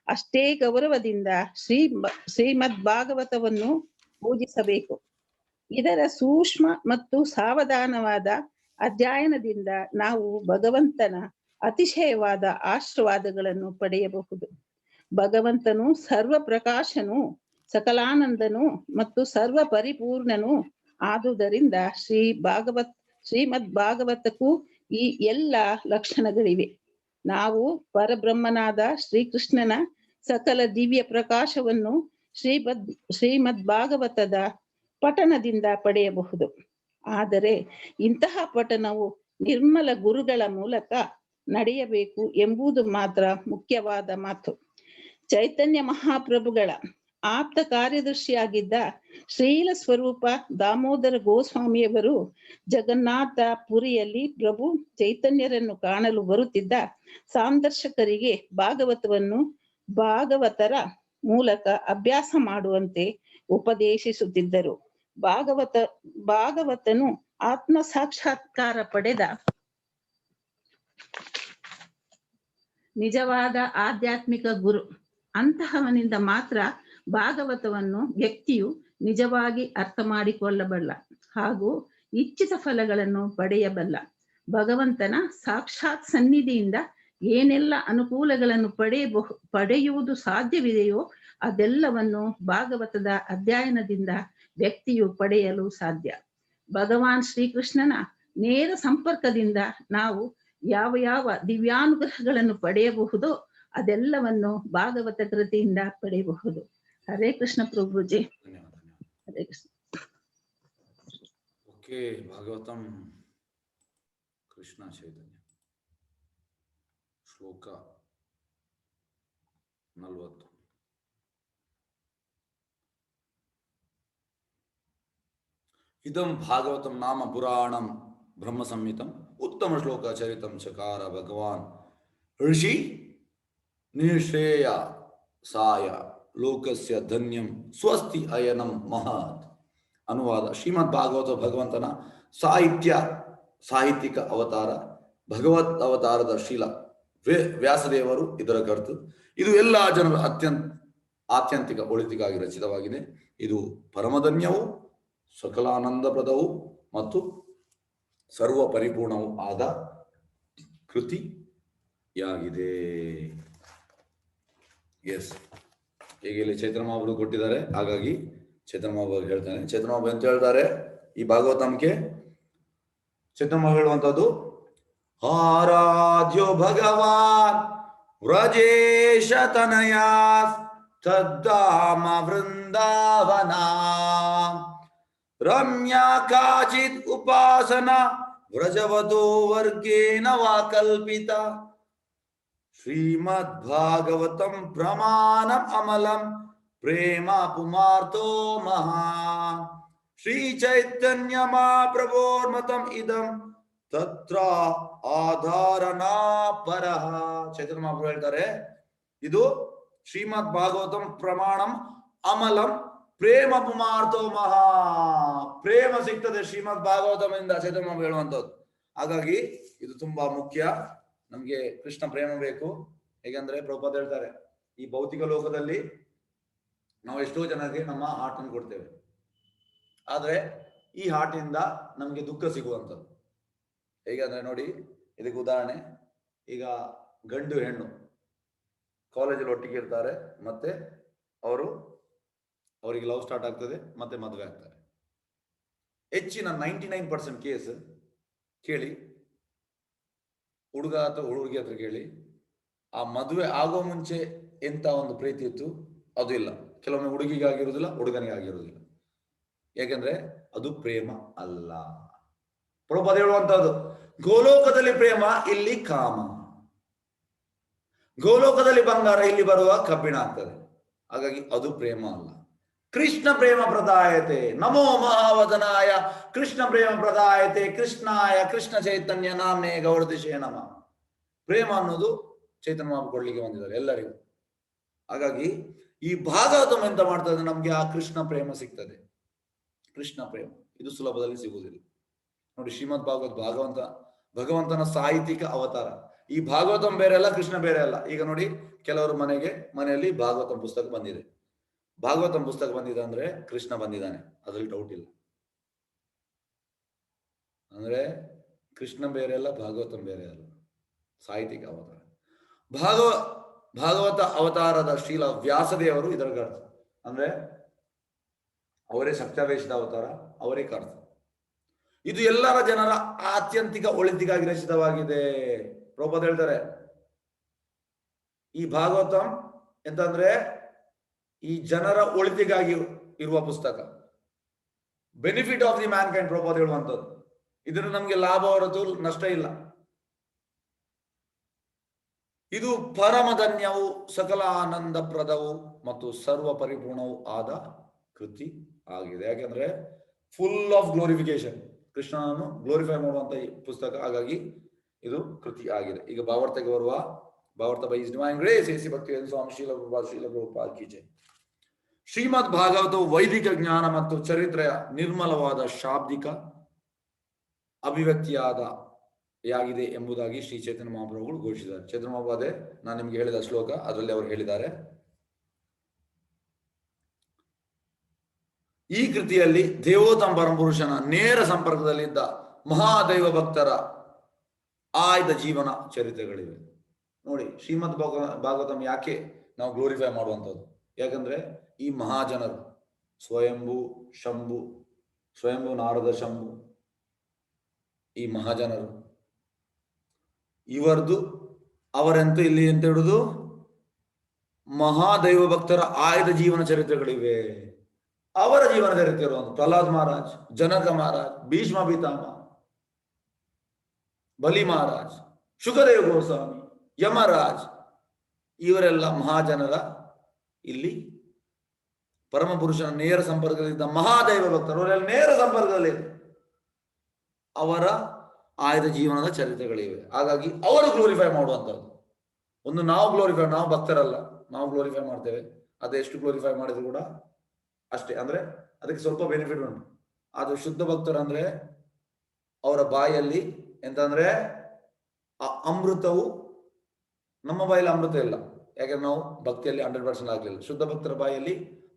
ಅಷ್ಟೇ ಗೌರವದಿಂದ ಶ್ರೀಮದ್ ಭಾಗವತವನ್ನು ಪೂಜಿಸಬೇಕು. ಇದರ ಸೂಕ್ಷ್ಮ ಮತ್ತು ಸಾವಧಾನವಾದ ಅಧ್ಯಯನದಿಂದ ನಾವು ಭಗವಂತನ ಅತಿಶಯವಾದ ಆಶೀರ್ವಾದಗಳನ್ನು ಪಡೆಯಬಹುದು. ಭಗವಂತನು ಸರ್ವ ಪ್ರಕಾಶನು, ಸಕಲಾನಂದನು ಮತ್ತು ಸರ್ವ ಪರಿಪೂರ್ಣನು. ಆದುದರಿಂದ ಶ್ರೀಮದ್ ಭಾಗವತಕ್ಕೂ ಈ ಎಲ್ಲ ಲಕ್ಷಣಗಳಿವೆ. ನಾವು ಪರಬ್ರಹ್ಮನಾದ ಶ್ರೀಕೃಷ್ಣನ ಸಕಲ ದಿವ್ಯ ಪ್ರಕಾಶವನ್ನು ಶ್ರೀಮದ್ ಭಾಗವತದ ಪಠಣದಿಂದ ಪಡೆಯಬಹುದು. ಆದರೆ ಇಂತಹ ಪಠಣವು ನಿರ್ಮಲ ಗುರುಗಳ ಮೂಲಕ ನಡೆಯಬೇಕು ಎಂಬುದು ಮಾತ್ರ ಮುಖ್ಯವಾದ ಮಾತು. ಚೈತನ್ಯ ಮಹಾಪ್ರಭುಗಳ ಆಪ್ತ ಕಾರ್ಯದರ್ಶಿಯಾಗಿದ್ದ ಶ್ರೀಲ ಸ್ವರೂಪ ದಾಮೋದರ ಗೋಸ್ವಾಮಿಯವರು ಜಗನ್ನಾಥ ಪುರಿಯಲ್ಲಿ ಪ್ರಭು ಚೈತನ್ಯರನ್ನು ಕಾಣಲು ಬರುತ್ತಿದ್ದ ಸಂದರ್ಶಕರಿಗೆ ಭಾಗವತರ ಮೂಲಕ ಅಭ್ಯಾಸ ಮಾಡುವಂತೆ ಉಪದೇಶಿಸುತ್ತಿದ್ದರು. ಭಾಗವತನು ಆತ್ಮ ಸಾಕ್ಷಾತ್ಕಾರ ಪಡೆದ ನಿಜವಾದ ಆಧ್ಯಾತ್ಮಿಕ ಗುರು. ಅಂತಹವನಿಂದ ಮಾತ್ರ ಭಾಗವತವನ್ನು ವ್ಯಕ್ತಿಯು ನಿಜವಾಗಿ ಅರ್ಥ ಮಾಡಿಕೊಳ್ಳಬಲ್ಲ ಹಾಗೂ ಇಚ್ಛಿತ ಫಲಗಳನ್ನು ಪಡೆಯಬಲ್ಲ. ಭಗವಂತನ ಸಾಕ್ಷಾತ್ ಸನ್ನಿಧಿಯಿಂದ ಏನೆಲ್ಲ ಅನುಕೂಲಗಳನ್ನು ಪಡೆಯುವುದು ಸಾಧ್ಯವಿದೆಯೋ ಅದೆಲ್ಲವನ್ನು ಭಾಗವತದ ಅಧ್ಯಯನದಿಂದ ವ್ಯಕ್ತಿಯು ಪಡೆಯಲು ಸಾಧ್ಯ. ಭಗವಾನ್ ಶ್ರೀಕೃಷ್ಣನ ನೇರ ಸಂಪರ್ಕದಿಂದ ನಾವು ಯಾವ ದಿವ್ಯಾನುಗ್ರಹಗಳನ್ನು ಪಡೆಯಬಹುದೋ ಅದೆಲ್ಲವನ್ನು ಭಾಗವತ ಕೃತಿಯಿಂದ ಪಡೆಯಬಹುದು. ಹರೇ ಕೃಷ್ಣ ಪ್ರಭುಜಿ. ಹರೇ ಕೃಷ್ಣ. ಓಕೆ, ಭಾಗವತಂ ಕೃಷ್ಣ ಚೈತನ್ಯ ಶ್ಲೋಕ 40. ಇದಂ ಭಾಗವತಂ ನಾಮ ಪುರಾಣಂ ಬ್ರಹ್ಮ ಸಂಹಿತಂ ಉತ್ತಮ ಶ್ಲೋಕ ಚರಿತಂ ಚಕಾರ ಭಗವಾನ್ ಋಷಿ ನಿಶ್ರೇಯ ಸಾಯ ಲೋಕಸ್ಯ ಧನ್ಯಂ ಸ್ವಸ್ತಿ ಅಯನಂ ಮಹತ್. ಅನುವಾದ: ಶ್ರೀಮದ್ ಭಾಗವತ ಭಗವಂತನ ಸಾಹಿತ್ಯಿಕ ಅವತಾರ, ಭಗವತ್ ಅವತಾರದ ಶೀಲ ವ್ಯಾಸದೇವರು ಇದರ ಕರ್ತೃ. ಇದು ಎಲ್ಲ ಜನರ ಆತ್ಯಂತಿಕ ಒಳಿತಿಗಾಗಿ ರಚಿತವಾಗಿದೆ. ಇದು ಪರಮಧನ್ಯವೂ ಸಕಲಾನಂದಪ್ರದವೂ ಮತ್ತು ಸರ್ವ ಪರಿಪೂರ್ಣವೂ ಆದ ಕೃತಿಯಾಗಿದೆ. ಎಸ್, ಹೀಗೆ ಇಲ್ಲಿ ಚೈತನ್ಯ ಮಹಾಪ್ರಭು ಕೊಟ್ಟಿದ್ದಾರೆ. ಹಾಗಾಗಿ ಚೈತನ್ಯ ಮಹಾಪ್ರಭು ಹೇಳ್ತಾನೆ. ಚೈತನ್ಯ ಮಹಾಪ್ರಭು ಅಂತ ಹೇಳ್ತಾರೆ ಈ ಭಾಗವತಂಗೆ. ಚೈತನ್ಯ ಮಹಾಪ್ರಭು ಹೇಳುವಂಥದ್ದು: ಆರಾಧ್ಯ ಭಗವಾನ್ ವ್ರಜೇಶ ತನಯಾ ತದ್ದಾಮ ವೃಂದಾವನ ರಮ್ಯಾ ಕಾಚಿತ್ ಉಪಾಸನ ವ್ರಜವತೋ ವರ್ಗೇನ ವಾ ಕಲ್ಪಿತ ಶ್ರೀಮದ್ ಭಾಗವತಂ ಪ್ರಮಾಣಂ ಅಮಲಂ ಪ್ರೇಮ ಪುಮಾರ್ಥೋ ಮಹಾ ಶ್ರೀ ಚೈತನ್ಯ ಮಹಾಪ್ರಭೋರ್ಮತಂ ಇದಂ ತತ್ರ ಆಧಾರನಾ ಪರಃ. ಚೈತನ್ಯ ಮಹಾಪ್ರಭು ಹೇಳ್ತಾರೆ, ಇದು ಶ್ರೀಮದ್ ಭಾಗವತಂ ಪ್ರಮಾಣಂ ಅಮಲಂ ಪ್ರೇಮ ಪುಮಾರ್ಥೋ ಮಹಾ. ಪ್ರೇಮ ಸಿಗ್ತದೆ ಶ್ರೀಮದ್ ಭಾಗವತಮಿಂದ, ಚೈತನ್ಯ ಮಹಾಪ್ರಭು ಹೇಳುವಂಥದ್ದು. ಹಾಗಾಗಿ ಇದು ತುಂಬಾ ಮುಖ್ಯ. ನಮ್ಗೆ ಕೃಷ್ಣ ಪ್ರೇಮ ಬೇಕು. ಹೇಗೆಂದ್ರೆ ಪ್ರಭುಪಾದ ಹೇಳ್ತಾರೆ, ಈ ಭೌತಿಕ ಲೋಕದಲ್ಲಿ ನಾವು ಎಷ್ಟೋ ಜನರಿಗೆ ನಮ್ಮ ಹಾರ್ಟನ್ನು ಕೊಡ್ತೇವೆ, ಆದ್ರೆ ಈ ಹಾರ್ಟಿಂದ ನಮ್ಗೆ ದುಃಖ ಸಿಗುವಂಥದ್ದು. ಹೇಗಂದ್ರೆ ನೋಡಿ, ಇದಕ್ಕೆ ಉದಾಹರಣೆ, ಈಗ ಗಂಡು ಹೆಣ್ಣು ಕಾಲೇಜಲ್ಲಿ ಒಟ್ಟಿಗೆ ಇರ್ತಾರೆ, ಮತ್ತೆ ಅವರಿಗೆ ಲವ್ ಸ್ಟಾರ್ಟ್ ಆಗ್ತದೆ, ಮತ್ತೆ ಮದುವೆ ಆಗ್ತಾರೆ. ಹೆಚ್ಚಿನ 99% ಕೇಸ್ ಕೇಳಿ, ಹುಡುಗ ಅಥವಾ ಹುಡುಗಿ ಹತ್ರ ಕೇಳಿ, ಆ ಮದುವೆ ಆಗೋ ಮುಂಚೆ ಎಂತ ಒಂದು ಪ್ರೀತಿ ಇತ್ತು ಅದು ಇಲ್ಲ. ಕೆಲವೊಮ್ಮೆ ಹುಡುಗಿಗೆ ಆಗಿರುವುದಿಲ್ಲ, ಹುಡುಗನಿಗೆ ಆಗಿರುವುದಿಲ್ಲ. ಯಾಕೆಂದ್ರೆ ಅದು ಪ್ರೇಮ ಅಲ್ಲ. ಪ್ರಭುಪಾದ ಹೇಳುವಂತಹದ್ದು, ಗೋಲೋಕದಲ್ಲಿ ಪ್ರೇಮ, ಇಲ್ಲಿ ಕಾಮ. ಗೋಲೋಕದಲ್ಲಿ ಬಂಗಾರ, ಇಲ್ಲಿ ಬರುವ ಕಬ್ಬಿಣ ಆಗ್ತದೆ. ಹಾಗಾಗಿ ಅದು ಪ್ರೇಮ ಅಲ್ಲ. ಕೃಷ್ಣ ಪ್ರೇಮ ಪ್ರದಾಯತೆ, ನಮೋ ಮಹಾವದನಾಯ ಕೃಷ್ಣ ಪ್ರೇಮ ಪ್ರದಾಯತೆ ಕೃಷ್ಣಾಯ ಕೃಷ್ಣ ಚೈತನ್ಯ ನಾಮೇ ಗೌರದಿಶೇ ನಮಃ. ಪ್ರೇಮ ಅನ್ನೋದು ಚೈತನ್ಯ ಮಹಾಪ್ರಭು ಕೊಡ್ಲಿಕ್ಕೆ ಬಂದಿದ್ದಾರೆ ಎಲ್ಲರಿಗೂ. ಹಾಗಾಗಿ ಈ ಭಾಗವತಂ ಎಂತ ಮಾಡ್ತದೆ, ನಮ್ಗೆ ಆ ಕೃಷ್ಣ ಪ್ರೇಮ ಸಿಗ್ತದೆ. ಕೃಷ್ಣ ಪ್ರೇಮ ಇದು ಸುಲಭದಲ್ಲಿ ಸಿಗುವುದಿಲ್ಲ. ನೋಡಿ, ಶ್ರೀಮದ್ ಭಗವಂತನ ಸಾಹಿತ್ಯಿಕ ಅವತಾರ. ಈ ಭಾಗವತಂ ಬೇರೆ ಅಲ್ಲ, ಕೃಷ್ಣ ಬೇರೆ ಅಲ್ಲ. ಈಗ ನೋಡಿ, ಕೆಲವರು ಮನೆಯಲ್ಲಿ ಭಾಗವತಂ ಪುಸ್ತಕ ಬಂದಿದೆ. ಭಾಗವತಂ ಪುಸ್ತಕ ಬಂದಿದೆ ಅಂದ್ರೆ ಕೃಷ್ಣ ಬಂದಿದ್ದಾನೆ, ಅದ್ರಲ್ಲಿ ಡೌಟ್ ಇಲ್ಲ. ಅಂದ್ರೆ ಕೃಷ್ಣ ಬೇರೆ ಅಲ್ಲ, ಭಾಗವತಂ ಬೇರೆ ಅಲ್ಲ, ಸಾಹಿತ್ಯಿಕ ಅವತಾರ. ಭಾಗವತ ಅವತಾರದ ಶ್ರೀಲ ವ್ಯಾಸದೇವರು ಇದರ ಅರ್ಥ. ಅಂದ್ರೆ ಅವರೇ ಸತ್ಯಾವೇಶದ ಅವತಾರ, ಅವರೇ ಕರ್ತ. ಇದು ಎಲ್ಲರ ಜನರ ಆತ್ಯಂತಿಕ ಒಳಿತಿಗಾಗಿ ರಚಿತವಾಗಿದೆ. ಪ್ರಭುಪಾದ ಹೇಳ್ತಾರೆ, ಈ ಭಾಗವತಂ ಎಂತಂದ್ರೆ ಈ ಜನರ ಒಳಿತಿಗಾಗಿ ಇರುವ ಪುಸ್ತಕ, benefit of the man kind. Prabhupada ಹೇಳುವಂಥದ್ದು, ಇದನ್ನು ನಮ್ಗೆ ಲಾಭ ಹೊರತು ನಷ್ಟ ಇಲ್ಲ. ಇದು ಪರಮಧನ್ಯವು, ಸಕಲ ಆನಂದಪ್ರದವು ಮತ್ತು ಸರ್ವ ಪರಿಪೂರ್ಣವೂ ಆದ ಕೃತಿ ಆಗಿದೆ. ಯಾಕೆಂದ್ರೆ ಫುಲ್ ಆಫ್ ಗ್ಲೋರಿಫಿಕೇಶನ್, ಕೃಷ್ಣನನ್ನು ಗ್ಲೋರಿಫೈ ಮಾಡುವಂತ ಈ ಪುಸ್ತಕ. ಹಾಗಾಗಿ ಇದು ಕೃತಿ ಆಗಿದೆ. ಈಗ ಭಾವಾರ್ಥಕ್ಕೆ ಬರುವ, ಭಾವಾರ್ಥ by his divine grace A C Bhakti Swami Srila Prabhupada ಕಿ ಜೈ. ಶ್ರೀಮದ್ ಭಾಗವತವು ವೈದಿಕ ಜ್ಞಾನ ಮತ್ತು ಚರಿತ್ರೆಯ ನಿರ್ಮಲವಾದ ಶಾಬ್ದಿಕ ಅಭಿವ್ಯಕ್ತಿಯಾಗಿದೆ ಎಂಬುದಾಗಿ ಶ್ರೀ ಚೈತನ್ಯ ಮಹಾಪ್ರಭುಗಳು ಘೋಷಿಸಿದ್ದಾರೆ. ಚೈತನ್ಯ ಮಹಾಪ್ರಭು ನಾನು ನಿಮ್ಗೆ ಹೇಳಿದ ಶ್ಲೋಕ, ಅದರಲ್ಲಿ ಅವರು ಹೇಳಿದ್ದಾರೆ, ಈ ಕೃತಿಯಲ್ಲಿ ದೇವೋತ್ತಮ ಪರಮಪುರುಷನ ನೇರ ಸಂಪರ್ಕದಲ್ಲಿದ್ದ ಮಹಾದೈವ ಭಕ್ತರ ಆಯ್ದ ಜೀವನ ಚರಿತ್ರೆಗಳಿವೆ. ನೋಡಿ, ಶ್ರೀಮದ್ ಭಾಗವತಂ ಯಾಕೆ ನಾವು ಗ್ಲೋರಿಫೈ ಮಾಡುವಂಥದ್ದು? ಯಾಕಂದ್ರೆ ಈ ಮಹಾಜನರು, ಸ್ವಯಂಭೂ ನಾರದ ಶಂಭು, ಈ ಮಹಾಜನರು ಅವರಂತೂ ಇಲ್ಲಿ ಎಂತ ಹೇಳುದು, ಮಹಾದೈವ ಭಕ್ತರ ಆಯ್ದ ಜೀವನ ಚರಿತ್ರೆಗಳಿವೆ. ಅವರ ಜೀವನ ಚರಿತ್ರೆ ಇರುವಂತ ಪ್ರಹ್ಲಾದ್ ಮಹಾರಾಜ್, ಜನಕ ಮಹಾರಾಜ್, ಭೀಷ್ಮ ಪಿತಾಮಹ, ಬಲಿ ಮಹಾರಾಜ್, ಶುಕದೇವ ಗೋಸ್ವಾಮಿ, ಯಮರಾಜ್, ಇವರೆಲ್ಲ ಮಹಾಜನರ ಇಲ್ಲಿ ಪರಮಪುರುಷನ ನೇರ ಸಂಪರ್ಕದಲ್ಲಿದ್ದ ಮಹಾದೈವ ಭಕ್ತರು, ಅವರೆಲ್ಲ ನೇರ ಸಂಪರ್ಕದಲ್ಲಿ ಅವರ ಆಯ್ದ ಜೀವನದ ಚರಿತ್ರೆಗಳಿವೆ. ಹಾಗಾಗಿ ಅವರು ಗ್ಲೋರಿಫೈ ಮಾಡುವಂಥದ್ದು. ಒಂದು ನಾವು ಭಕ್ತರಲ್ಲ, ನಾವು ಗ್ಲೋರಿಫೈ ಮಾಡ್ತೇವೆ. ಅದೆಷ್ಟು ಗ್ಲೋರಿಫೈ ಮಾಡಿದ್ರು ಕೂಡ ಅಷ್ಟೇ. ಅಂದ್ರೆ ಅದಕ್ಕೆ ಸ್ವಲ್ಪ ಬೆನಿಫಿಟ್ ಉಂಟು. ಆದ್ರೆ ಶುದ್ಧ ಭಕ್ತರು ಅಂದ್ರೆ ಅವರ ಬಾಯಲ್ಲಿ ಎಂತಂದ್ರೆ ಆ ಅಮೃತವು, ನಮ್ಮ ಬಾಯಲ್ಲಿ ಅಮೃತ ಇಲ್ಲ, ಯಾಕಂದ್ರೆ ನಾವು ಭಕ್ತಿಯಲ್ಲಿ 100% ಆಗ್ಲಿಲ್ಲ. ಶುದ್ಧ ಭಕ್ತರ ಬಾಯಲ್ಲಿ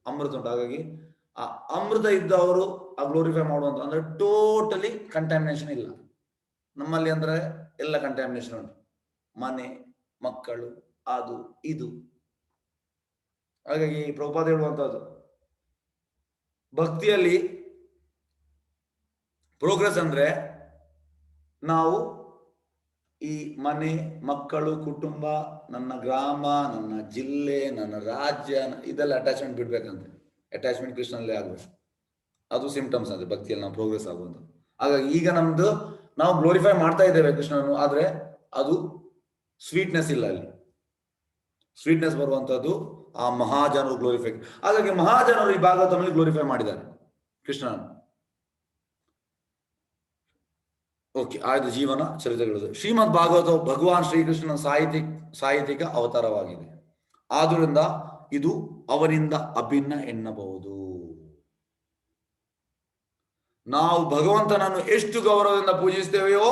ಅಮೃತ ಉಂಟು. ಹಾಗಾಗಿ ಆ ಅಮೃತ ಇದ್ದವರು ಆ ಗ್ಲೋರಿಫೈ ಮಾಡುವಂತ, ಅಂದ್ರೆ ಟೋಟಲಿ ಕಂಟ್ಯಾಮಿನೇಷನ್ ಇಲ್ಲ. ನಮ್ಮಲ್ಲಿ ಅಂದ್ರೆ ಎಲ್ಲ ಕಂಟ್ಯಾಮಿನೇಷನ್ ಉಂಟು, ಮನೆ, ಮಕ್ಕಳು, ಅದು ಇದು. ಹಾಗಾಗಿ ಪ್ರಭುಪಾದ ಹೇಳುವಂತದ್ದು, ಭಕ್ತಿಯಲ್ಲಿ ಪ್ರೋಗ್ರೆಸ್ ಅಂದ್ರೆ ನಾವು ಈ ಮನೆ, ಮಕ್ಕಳು, ಕುಟುಂಬ, ನನ್ನ ಗ್ರಾಮ, ನನ್ನ ಜಿಲ್ಲೆ, ನನ್ನ ರಾಜ್ಯ, ಇದೆಲ್ಲ ಅಟ್ಯಾಚ್ಮೆಂಟ್ ಬಿಡ್ಬೇಕಂತೆ. ಅಟ್ಯಾಚ್ಮೆಂಟ್ ಕೃಷ್ಣಲ್ಲೇ ಆಗ್ಬೇಕು. ಅದು ಸಿಂಪ್ಟಮ್ಸ್ ಅಂದ್ರೆ ಭಕ್ತಿಯಲ್ಲಿ ನಾವು ಪ್ರೋಗ್ರೆಸ್ ಆಗುವಂತ. ಹಾಗಾಗಿ ಈಗ ನಾವು ಗ್ಲೋರಿಫೈ ಮಾಡ್ತಾ ಇದ್ದೇವೆ ಕೃಷ್ಣನು, ಆದ್ರೆ ಅದು ಸ್ವೀಟ್ನೆಸ್ ಇಲ್ಲ. ಅಲ್ಲಿ ಸ್ವೀಟ್ನೆಸ್ ಬರುವಂತದ್ದು ಆ ಮಹಾಜನರು ಗ್ಲೋರಿಫೈ. ಹಾಗಾಗಿ ಮಹಾಜನರು ಈ ಭಾಗವತದಲ್ಲಿ ಗ್ಲೋರಿಫೈ ಮಾಡಿದ್ದಾರೆ ಕೃಷ್ಣನನ್ನು. ಓಕೆ, ಆಯ್ತು. ಜೀವನ ಚರಿತ್ರೆಗಳು. ಶ್ರೀಮದ್ ಭಾಗವತವು ಭಗವಾನ್ ಶ್ರೀಕೃಷ್ಣನ ಸಾಹಿತ್ಯಿಕ ಅವತಾರವಾಗಿದೆ. ಆದುದರಿಂದ ಇದು ಅವನಿಂದ ಅಭಿನ್ನ ಎನ್ನಬಹುದು. ನಾವು ಭಗವಂತನನ್ನು ಎಷ್ಟು ಗೌರವದಿಂದ ಪೂಜಿಸ್ತೇವೆಯೋ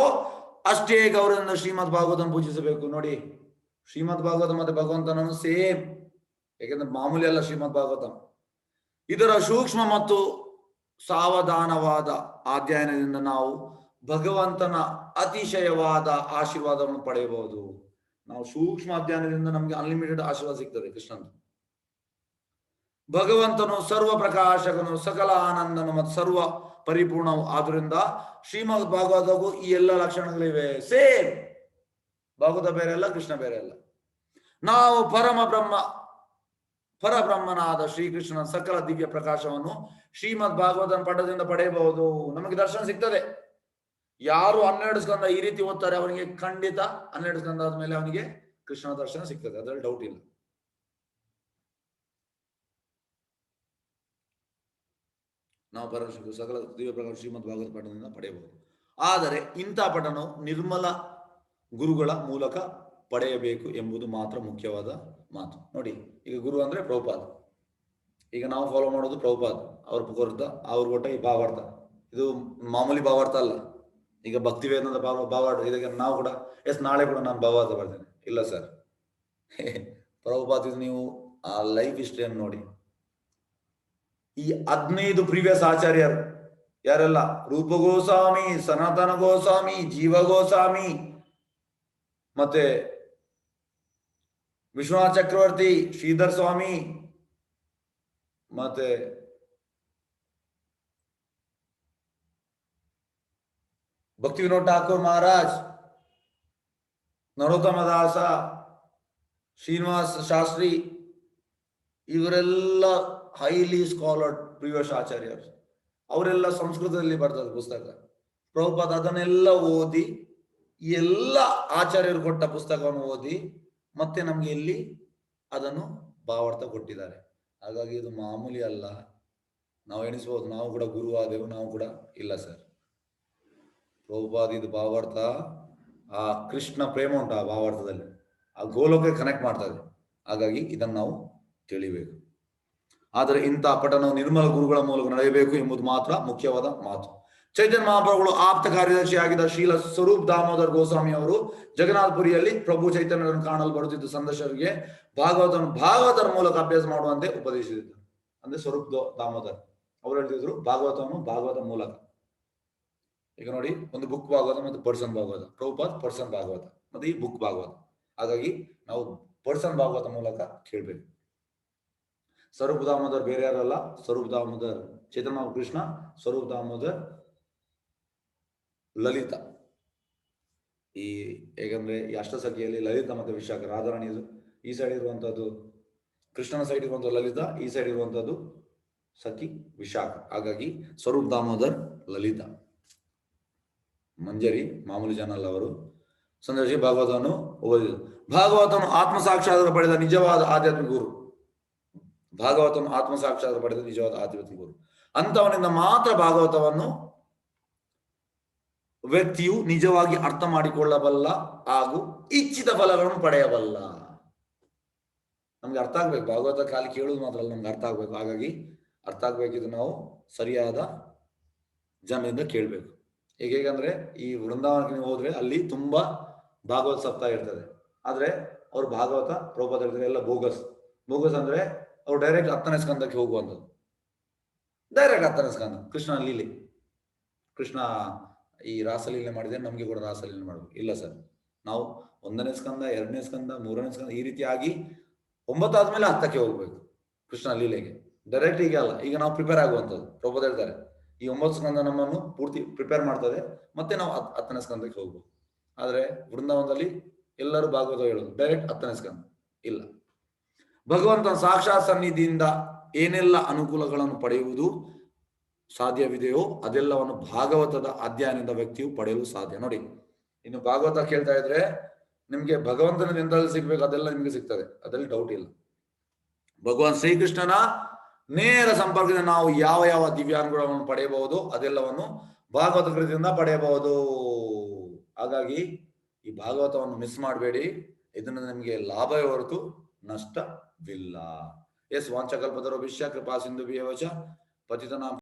ಅಷ್ಟೇ ಗೌರವದಿಂದ ಶ್ರೀಮದ್ ಭಾಗವತನ ಪೂಜಿಸಬೇಕು. ನೋಡಿ, ಶ್ರೀಮದ್ ಭಾಗವತ ಮತ್ತೆ ಭಗವಂತನನ್ನು ಸೇಮ್, ಯಾಕೆಂದ್ರೆ ಮಾಮೂಲಿ ಅಲ್ಲ ಶ್ರೀಮದ್ ಭಾಗವತ. ಇದರ ಸೂಕ್ಷ್ಮ ಮತ್ತು ಸಾವಧಾನವಾದ ಅಧ್ಯಯನದಿಂದ ನಾವು ಭಗವಂತನ ಅತಿಶಯವಾದ ಆಶೀರ್ವಾದವನ್ನು ಪಡೆಯಬಹುದು. ನಾವು ಸೂಕ್ಷ್ಮ ಅಧ್ಯಯನದಿಂದ ನಮ್ಗೆ ಅನ್ಲಿಮಿಟೆಡ್ ಆಶೀರ್ವಾದ ಸಿಗ್ತದೆ ಕೃಷ್ಣನ್. ಭಗವಂತನು ಸರ್ವ ಪ್ರಕಾಶಕನು, ಸಕಲ ಆನಂದನು ಮತ್ತು ಸರ್ವ ಪರಿಪೂರ್ಣವು. ಆದ್ರಿಂದ ಶ್ರೀಮದ್ ಭಾಗವತಗೂ ಈ ಎಲ್ಲ ಲಕ್ಷಣಗಳಿವೆ. ಸೇಮ್, ಭಾಗವತ ಬೇರೆ ಅಲ್ಲ, ಕೃಷ್ಣ ಬೇರೆ ಅಲ್ಲ. ನಾವು ಪರಬ್ರಹ್ಮನಾದ ಶ್ರೀಕೃಷ್ಣನ ಸಕಲ ದಿವ್ಯ ಪ್ರಕಾಶವನ್ನು ಶ್ರೀಮದ್ ಭಾಗವತನ ಪಠದಿಂದ ಪಡೆಯಬಹುದು. ನಮಗೆ ದರ್ಶನ ಸಿಗ್ತದೆ. ಯಾರು 12 ಸ್ಕಂದ ಈ ರೀತಿ ಓದ್ತಾರೆ ಅವನಿಗೆ ಖಂಡಿತ 12 ಸ್ಕಂದ ಆದ್ಮೇಲೆ ಅವನಿಗೆ ಕೃಷ್ಣನ ದರ್ಶನ ಸಿಗ್ತದೆ, ಅದರಲ್ಲಿ ಡೌಟ್ ಇಲ್ಲ. ನಾವು ಸಕಲ ದಿವ್ಯ ಪ್ರಕಾರ ಶ್ರೀಮದ್ ಭಾಗವತ ಪಠದಿಂದ ಪಡೆಯಬಹುದು. ಆದರೆ ಇಂಥ ಪಠಣವು ನಿರ್ಮಲ ಗುರುಗಳ ಮೂಲಕ ಪಡೆಯಬೇಕು ಎಂಬುದು ಮಾತ್ರ ಮುಖ್ಯವಾದ ಮಾತು. ನೋಡಿ, ಈಗ ಗುರು ಅಂದ್ರೆ ಪ್ರಭುಪಾದ. ಈಗ ನಾವು ಫಾಲೋ ಮಾಡೋದು ಪ್ರಭುಪಾದ, ಅವ್ರ ಕೊರ್ತ ಅವ್ರ ಕೊಟ್ಟ ಈ ಭಾವಾರ್ಥ. ಇದು ಮಾಮೂಲಿ ಭಾವಾರ್ಥ ಅಲ್ಲ. ಈಗ ಭಕ್ತಿ ವೇದಾಂತ ಭಾವಾರ್ಥ. ಇದಕ್ಕೆ ನಾವು ಕೂಡ ನಾಳೆ ಕೂಡ ನಾನು ಭಾವಾರ್ಥ ಬರ್ತೇನೆ. ಇಲ್ಲ ಸರ್, ಪ್ರಭುಪಾದ ನೀವು ಆ ಲೈಫ್ ಹಿಸ್ಟ್ರಿಯನ್ನು ನೋಡಿ. ಈ 15 ಪ್ರೀವಿಯಸ್ ಆಚಾರ್ಯರು ಯಾರೆಲ್ಲ? ರೂಪ ಗೋಸ್ವಾಮಿ, ಸನಾತನ ಗೋಸ್ವಾಮಿ, ಜೀವ ಗೋಸ್ವಾಮಿ, ಮತ್ತೆ ವಿಶ್ವನಾಥ ಚಕ್ರವರ್ತಿ, ಶ್ರೀಧರ್ ಸ್ವಾಮಿ, ಮತ್ತೆ ಭಕ್ತಿ ವಿನೋದ್ ಠಾಕೂರ್ ಮಹಾರಾಜ್, ನರೋತ್ತಮ ದಾಸ, ಶ್ರೀನಿವಾಸ ಶಾಸ್ತ್ರಿ, ಇವರೆಲ್ಲ ಹೈಲಿ ಸ್ಕಾಲರ್ಡ್ ಪ್ರಿವಿಯಸ್ ಆಚಾರ್ಯರು. ಅವರೆಲ್ಲ ಸಂಸ್ಕೃತದಲ್ಲಿ ಬರ್ತದೆ ಪುಸ್ತಕ. ಪ್ರಭುಪಾದ ಅದನ್ನೆಲ್ಲ ಓದಿ, ಎಲ್ಲ ಆಚಾರ್ಯರು ಕೊಟ್ಟ ಪುಸ್ತಕವನ್ನು ಓದಿ ಮತ್ತೆ ನಮ್ಗೆ ಇಲ್ಲಿ ಅದನ್ನು ಭಾವಾರ್ಥ ಕೊಟ್ಟಿದ್ದಾರೆ. ಹಾಗಾಗಿ ಇದು ಮಾಮೂಲಿ ಅಲ್ಲ. ನಾವು ಎಣಿಸ್ಬೋದು ನಾವು ಕೂಡ ಗುರುವಾದೆವು, ನಾವು ಕೂಡ ಇಲ್ಲ ಸರ್. ಪ್ರಭುಪಾದ ಇದು ಭಾವಾರ್ಥ, ಆ ಕೃಷ್ಣ ಪ್ರೇಮ ಉಂಟು ಆ ಭಾವಾರ್ಥದಲ್ಲಿ, ಆ ಗೋಲೋಕೆ ಕನೆಕ್ಟ್ ಮಾಡ್ತದೆ. ಹಾಗಾಗಿ ಇದನ್ನು ನಾವು ತಿಳಿಬೇಕು. ಆದರೆ ಇಂಥ ಪಠಣವು ನಿರ್ಮಲ ಗುರುಗಳ ಮೂಲಕ ನಡೆಯಬೇಕು ಎಂಬುದು ಮಾತ್ರ ಮುಖ್ಯವಾದ ಮಾತು. ಚೈತನ್ಯ ಮಹಾಪ್ರಭುಗಳು ಆಪ್ತ ಕಾರ್ಯದರ್ಶಿಯಾಗಿದ್ದ ಶ್ರೀಲ ಸ್ವರೂಪ್ ದಾಮೋದರ್ ಗೋಸ್ವಾಮಿ ಅವರು ಜಗನ್ನಾಥಪುರಿಯಲ್ಲಿ ಪ್ರಭು ಚೈತನ್ಯರನ್ನು ಕಾಣಲು ಬರುತ್ತಿದ್ದ ಸಂದರ್ಶಕರಿಗೆ ಭಾಗವತರ ಮೂಲಕ ಅಭ್ಯಾಸ ಮಾಡುವಂತೆ ಉಪದೇಶಿಸಿದ್ದರು. ಅಂದ್ರೆ ಸ್ವರೂಪ್ ದಾಮೋದರ್ ಅವರು ಹೇಳ್ತಿದ್ರು ಭಾಗವತ ಮೂಲಕ. ಈಗ ನೋಡಿ, ಒಂದು ಬುಕ್ ಭಾಗವತ ಮತ್ತು ಪರ್ಸನ್ ಭಾಗವತ. ಪ್ರಭುಪಾದ್ ಪರ್ಸನ್ ಭಾಗವತ ಮತ್ತೆ ಈ ಬುಕ್ ಭಾಗವತ. ಹಾಗಾಗಿ ನಾವು ಪರ್ಸನ್ ಭಾಗವತ ಮೂಲಕ ಕೇಳ್ಬೇಕು. ಸ್ವರೂಪ್ ದಾಮೋದರ್ ಬೇರೆ ಯಾರಲ್ಲ, ಸ್ವರೂಪ್ ದಾಮೋದರ್ ಚೈತನ್ಯ ಕೃಷ್ಣ, ಸ್ವರೂಪ್ ದಾಮೋದರ್ ಲಲಿತಾ. ಈ ಹೇಗಂದ್ರೆ ಈ ಅಷ್ಟಸಖಿಯಲ್ಲಿ ಲಲಿತಾ ಮತ್ತೆ ವಿಶಾಖ, ರಾಧಾರಾಣಿ ಈ ಸೈಡ್ ಇರುವಂತದ್ದು ಕೃಷ್ಣನ ಸೈಡ್ ಇರುವಂತದ್ದು ಲಲಿತಾ, ಈ ಸೈಡ್ ಇರುವಂತದ್ದು ಸಖಿ ವಿಶಾಖ. ಹಾಗಾಗಿ ಸ್ವರೂಪ್ ದಾಮೋದರ್ ಲಲಿತಾ. ಮಂಜರಿ ಮಾಮೂಲಿ ಜನ ಅಲ್ಲ ಅವರು. ಸಂದರ್ಶಿ ಭಾಗವತವನ್ನು ಓದಿದರು. ಭಾಗವತವನ್ನು ಆತ್ಮಸಾಕ್ಷಾತ್ಕಾರ ಪಡೆದ ನಿಜವಾದ ಆಧ್ಯಾತ್ಮಿಕ ಗುರು. ಭಾಗವತವನ್ನು ಆತ್ಮಸಾಕ್ಷಾತ್ಕಾರ ಪಡೆದ ನಿಜವಾದ ಆಧ್ಯಾತ್ಮಿಕ ಗುರು ಅಂತವನಿಂದ ಮಾತ್ರ ಭಾಗವತವನ್ನು ವ್ಯಕ್ತಿಯು ನಿಜವಾಗಿ ಅರ್ಥ ಮಾಡಿಕೊಳ್ಳಬಲ್ಲ ಹಾಗೂ ಇಚ್ಛಿತ ಫಲಗಳನ್ನು ಪಡೆಯಬಲ್ಲ. ನಮ್ಗೆ ಅರ್ಥ ಆಗ್ಬೇಕು. ಭಾಗವತ ಖಾಲಿ ಕೇಳುವುದು ಮಾತ್ರ ಅಲ್ಲ, ನಮ್ಗೆ ಅರ್ಥ ಆಗ್ಬೇಕು. ಹಾಗಾಗಿ ಅರ್ಥ ಆಗ್ಬೇಕಿದ್ರೆ ನಾವು ಸರಿಯಾದ ಜನರಿಂದ ಕೇಳ್ಬೇಕು. ಹೇಗಂದ್ರೆ ಈ ವೃಂದಾವನಕ್ಕೆ ನೀವು ಹೋದ್ರೆ ಅಲ್ಲಿ ತುಂಬಾ ಭಾಗವತ ಸಪ್ತಾಹ ಇರ್ತದೆ. ಆದ್ರೆ ಅವ್ರು ಭಾಗವತ ಪ್ರಭುಪಾದ ಹೇಳ್ತಾರೆ ಎಲ್ಲ ಬೋಗಸ್ ಅಂದ್ರೆ ಅವ್ರು ಡೈರೆಕ್ಟ್ 10ನೇ ಸ್ಕಂದಕ್ಕೆ ಹೋಗುವಂಥದ್ದು. ಡೈರೆಕ್ಟ್ 10ನೇ ಸ್ಕಂದ ಕೃಷ್ಣ ಲೀಲೆ. ಕೃಷ್ಣ ಈ ರಾಸಲೀಲೆ ಮಾಡಿದ್ರೆ ನಮ್ಗೆ ಕೂಡ ರಾಸಲೀಲೆ ಮಾಡ್ಬೇಕು. ಇಲ್ಲ ಸರ್, ನಾವು 1ನೇ ಸ್ಕಂದ, 2ನೇ ಸ್ಕಂದ, 3ನೇ ಸ್ಕಂದ ಈ ರೀತಿಯಾಗಿ 9 ಆದ್ಮೇಲೆ 10ಕ್ಕೆ ಹೋಗ್ಬೇಕು ಕೃಷ್ಣ ಲೀಲೆಗೆ. ಡೈರೆಕ್ಟ್ ಈಗ ಅಲ್ಲ. ಈಗ ನಾವು ಪ್ರಿಪೇರ್ ಆಗುವಂಥದ್ದು. ಪ್ರಭುಪಾದ ಹೇಳ್ತಾರೆ ಈ 9 ಸ್ಕಂದ ನಮ್ಮನ್ನು ಪೂರ್ತಿ ಪ್ರಿಪೇರ್ ಮಾಡ್ತದೆ, ಮತ್ತೆ ನಾವು 10ನೇ ಸ್ಕಂದಕ್ಕೆ ಹೋಗ್ಬೇಕು. ಆದ್ರೆ ವೃಂದಾವನದಲ್ಲಿ ಎಲ್ಲರೂ ಭಾಗವತ ಹೇಳೋದು ಡೈರೆಕ್ಟ್ 10ನೇ ಸ್ಕಂದ. ಇಲ್ಲ, ಭಗವಂತನ ಸಾಕ್ಷಾತ್ ಸನ್ನಿಧಿಯಿಂದ ಏನೆಲ್ಲ ಅನುಕೂಲಗಳನ್ನು ಪಡೆಯುವುದು ಸಾಧ್ಯವಿದೆಯೋ ಅದೆಲ್ಲವನ್ನು ಭಾಗವತದ ಅಧ್ಯಯನದ ವ್ಯಕ್ತಿಯು ಪಡೆಯಲು ಸಾಧ್ಯ. ನೋಡಿ, ಇನ್ನು ಭಾಗವತ ಕೇಳ್ತಾ ಇದ್ರೆ ನಿಮ್ಗೆ ಭಗವಂತನ ಎಂದಲ್ಲಿ ಸಿಗ್ಬೇಕು, ಅದೆಲ್ಲ ನಿಮ್ಗೆ ಸಿಗ್ತದೆ, ಅದರಲ್ಲಿ ಡೌಟ್ ಇಲ್ಲ. ಭಗವಾನ್ ಶ್ರೀಕೃಷ್ಣನ ನೇರ ಸಂಪರ್ಕದಿಂದ ನಾವು ಯಾವ ಯಾವ ದಿವ್ಯಾನುಗ್ರಹವನ್ನು ಪಡೆಯಬಹುದು ಅದೆಲ್ಲವನ್ನು ಭಾಗವತ ಕೃತಿಯಿಂದ ಪಡೆಯಬಹುದು. ಹಾಗಾಗಿ ಈ ಭಾಗವತವನ್ನು ಮಿಸ್ ಮಾಡಬೇಡಿ. ಇದರಿಂದ ನಿಮಗೆ ಲಾಭವೇ ಹೊರತು ನಷ್ಟವಿಲ್ಲ. ಎಸ್ ವಾಂಚಕಲ್ಪತರುಭ್ಯಶ್ಚ ಕೃಪಾ ಸಿಂಧುಭ್ಯೇವ ಚ ಪತಿತಾನಾಂ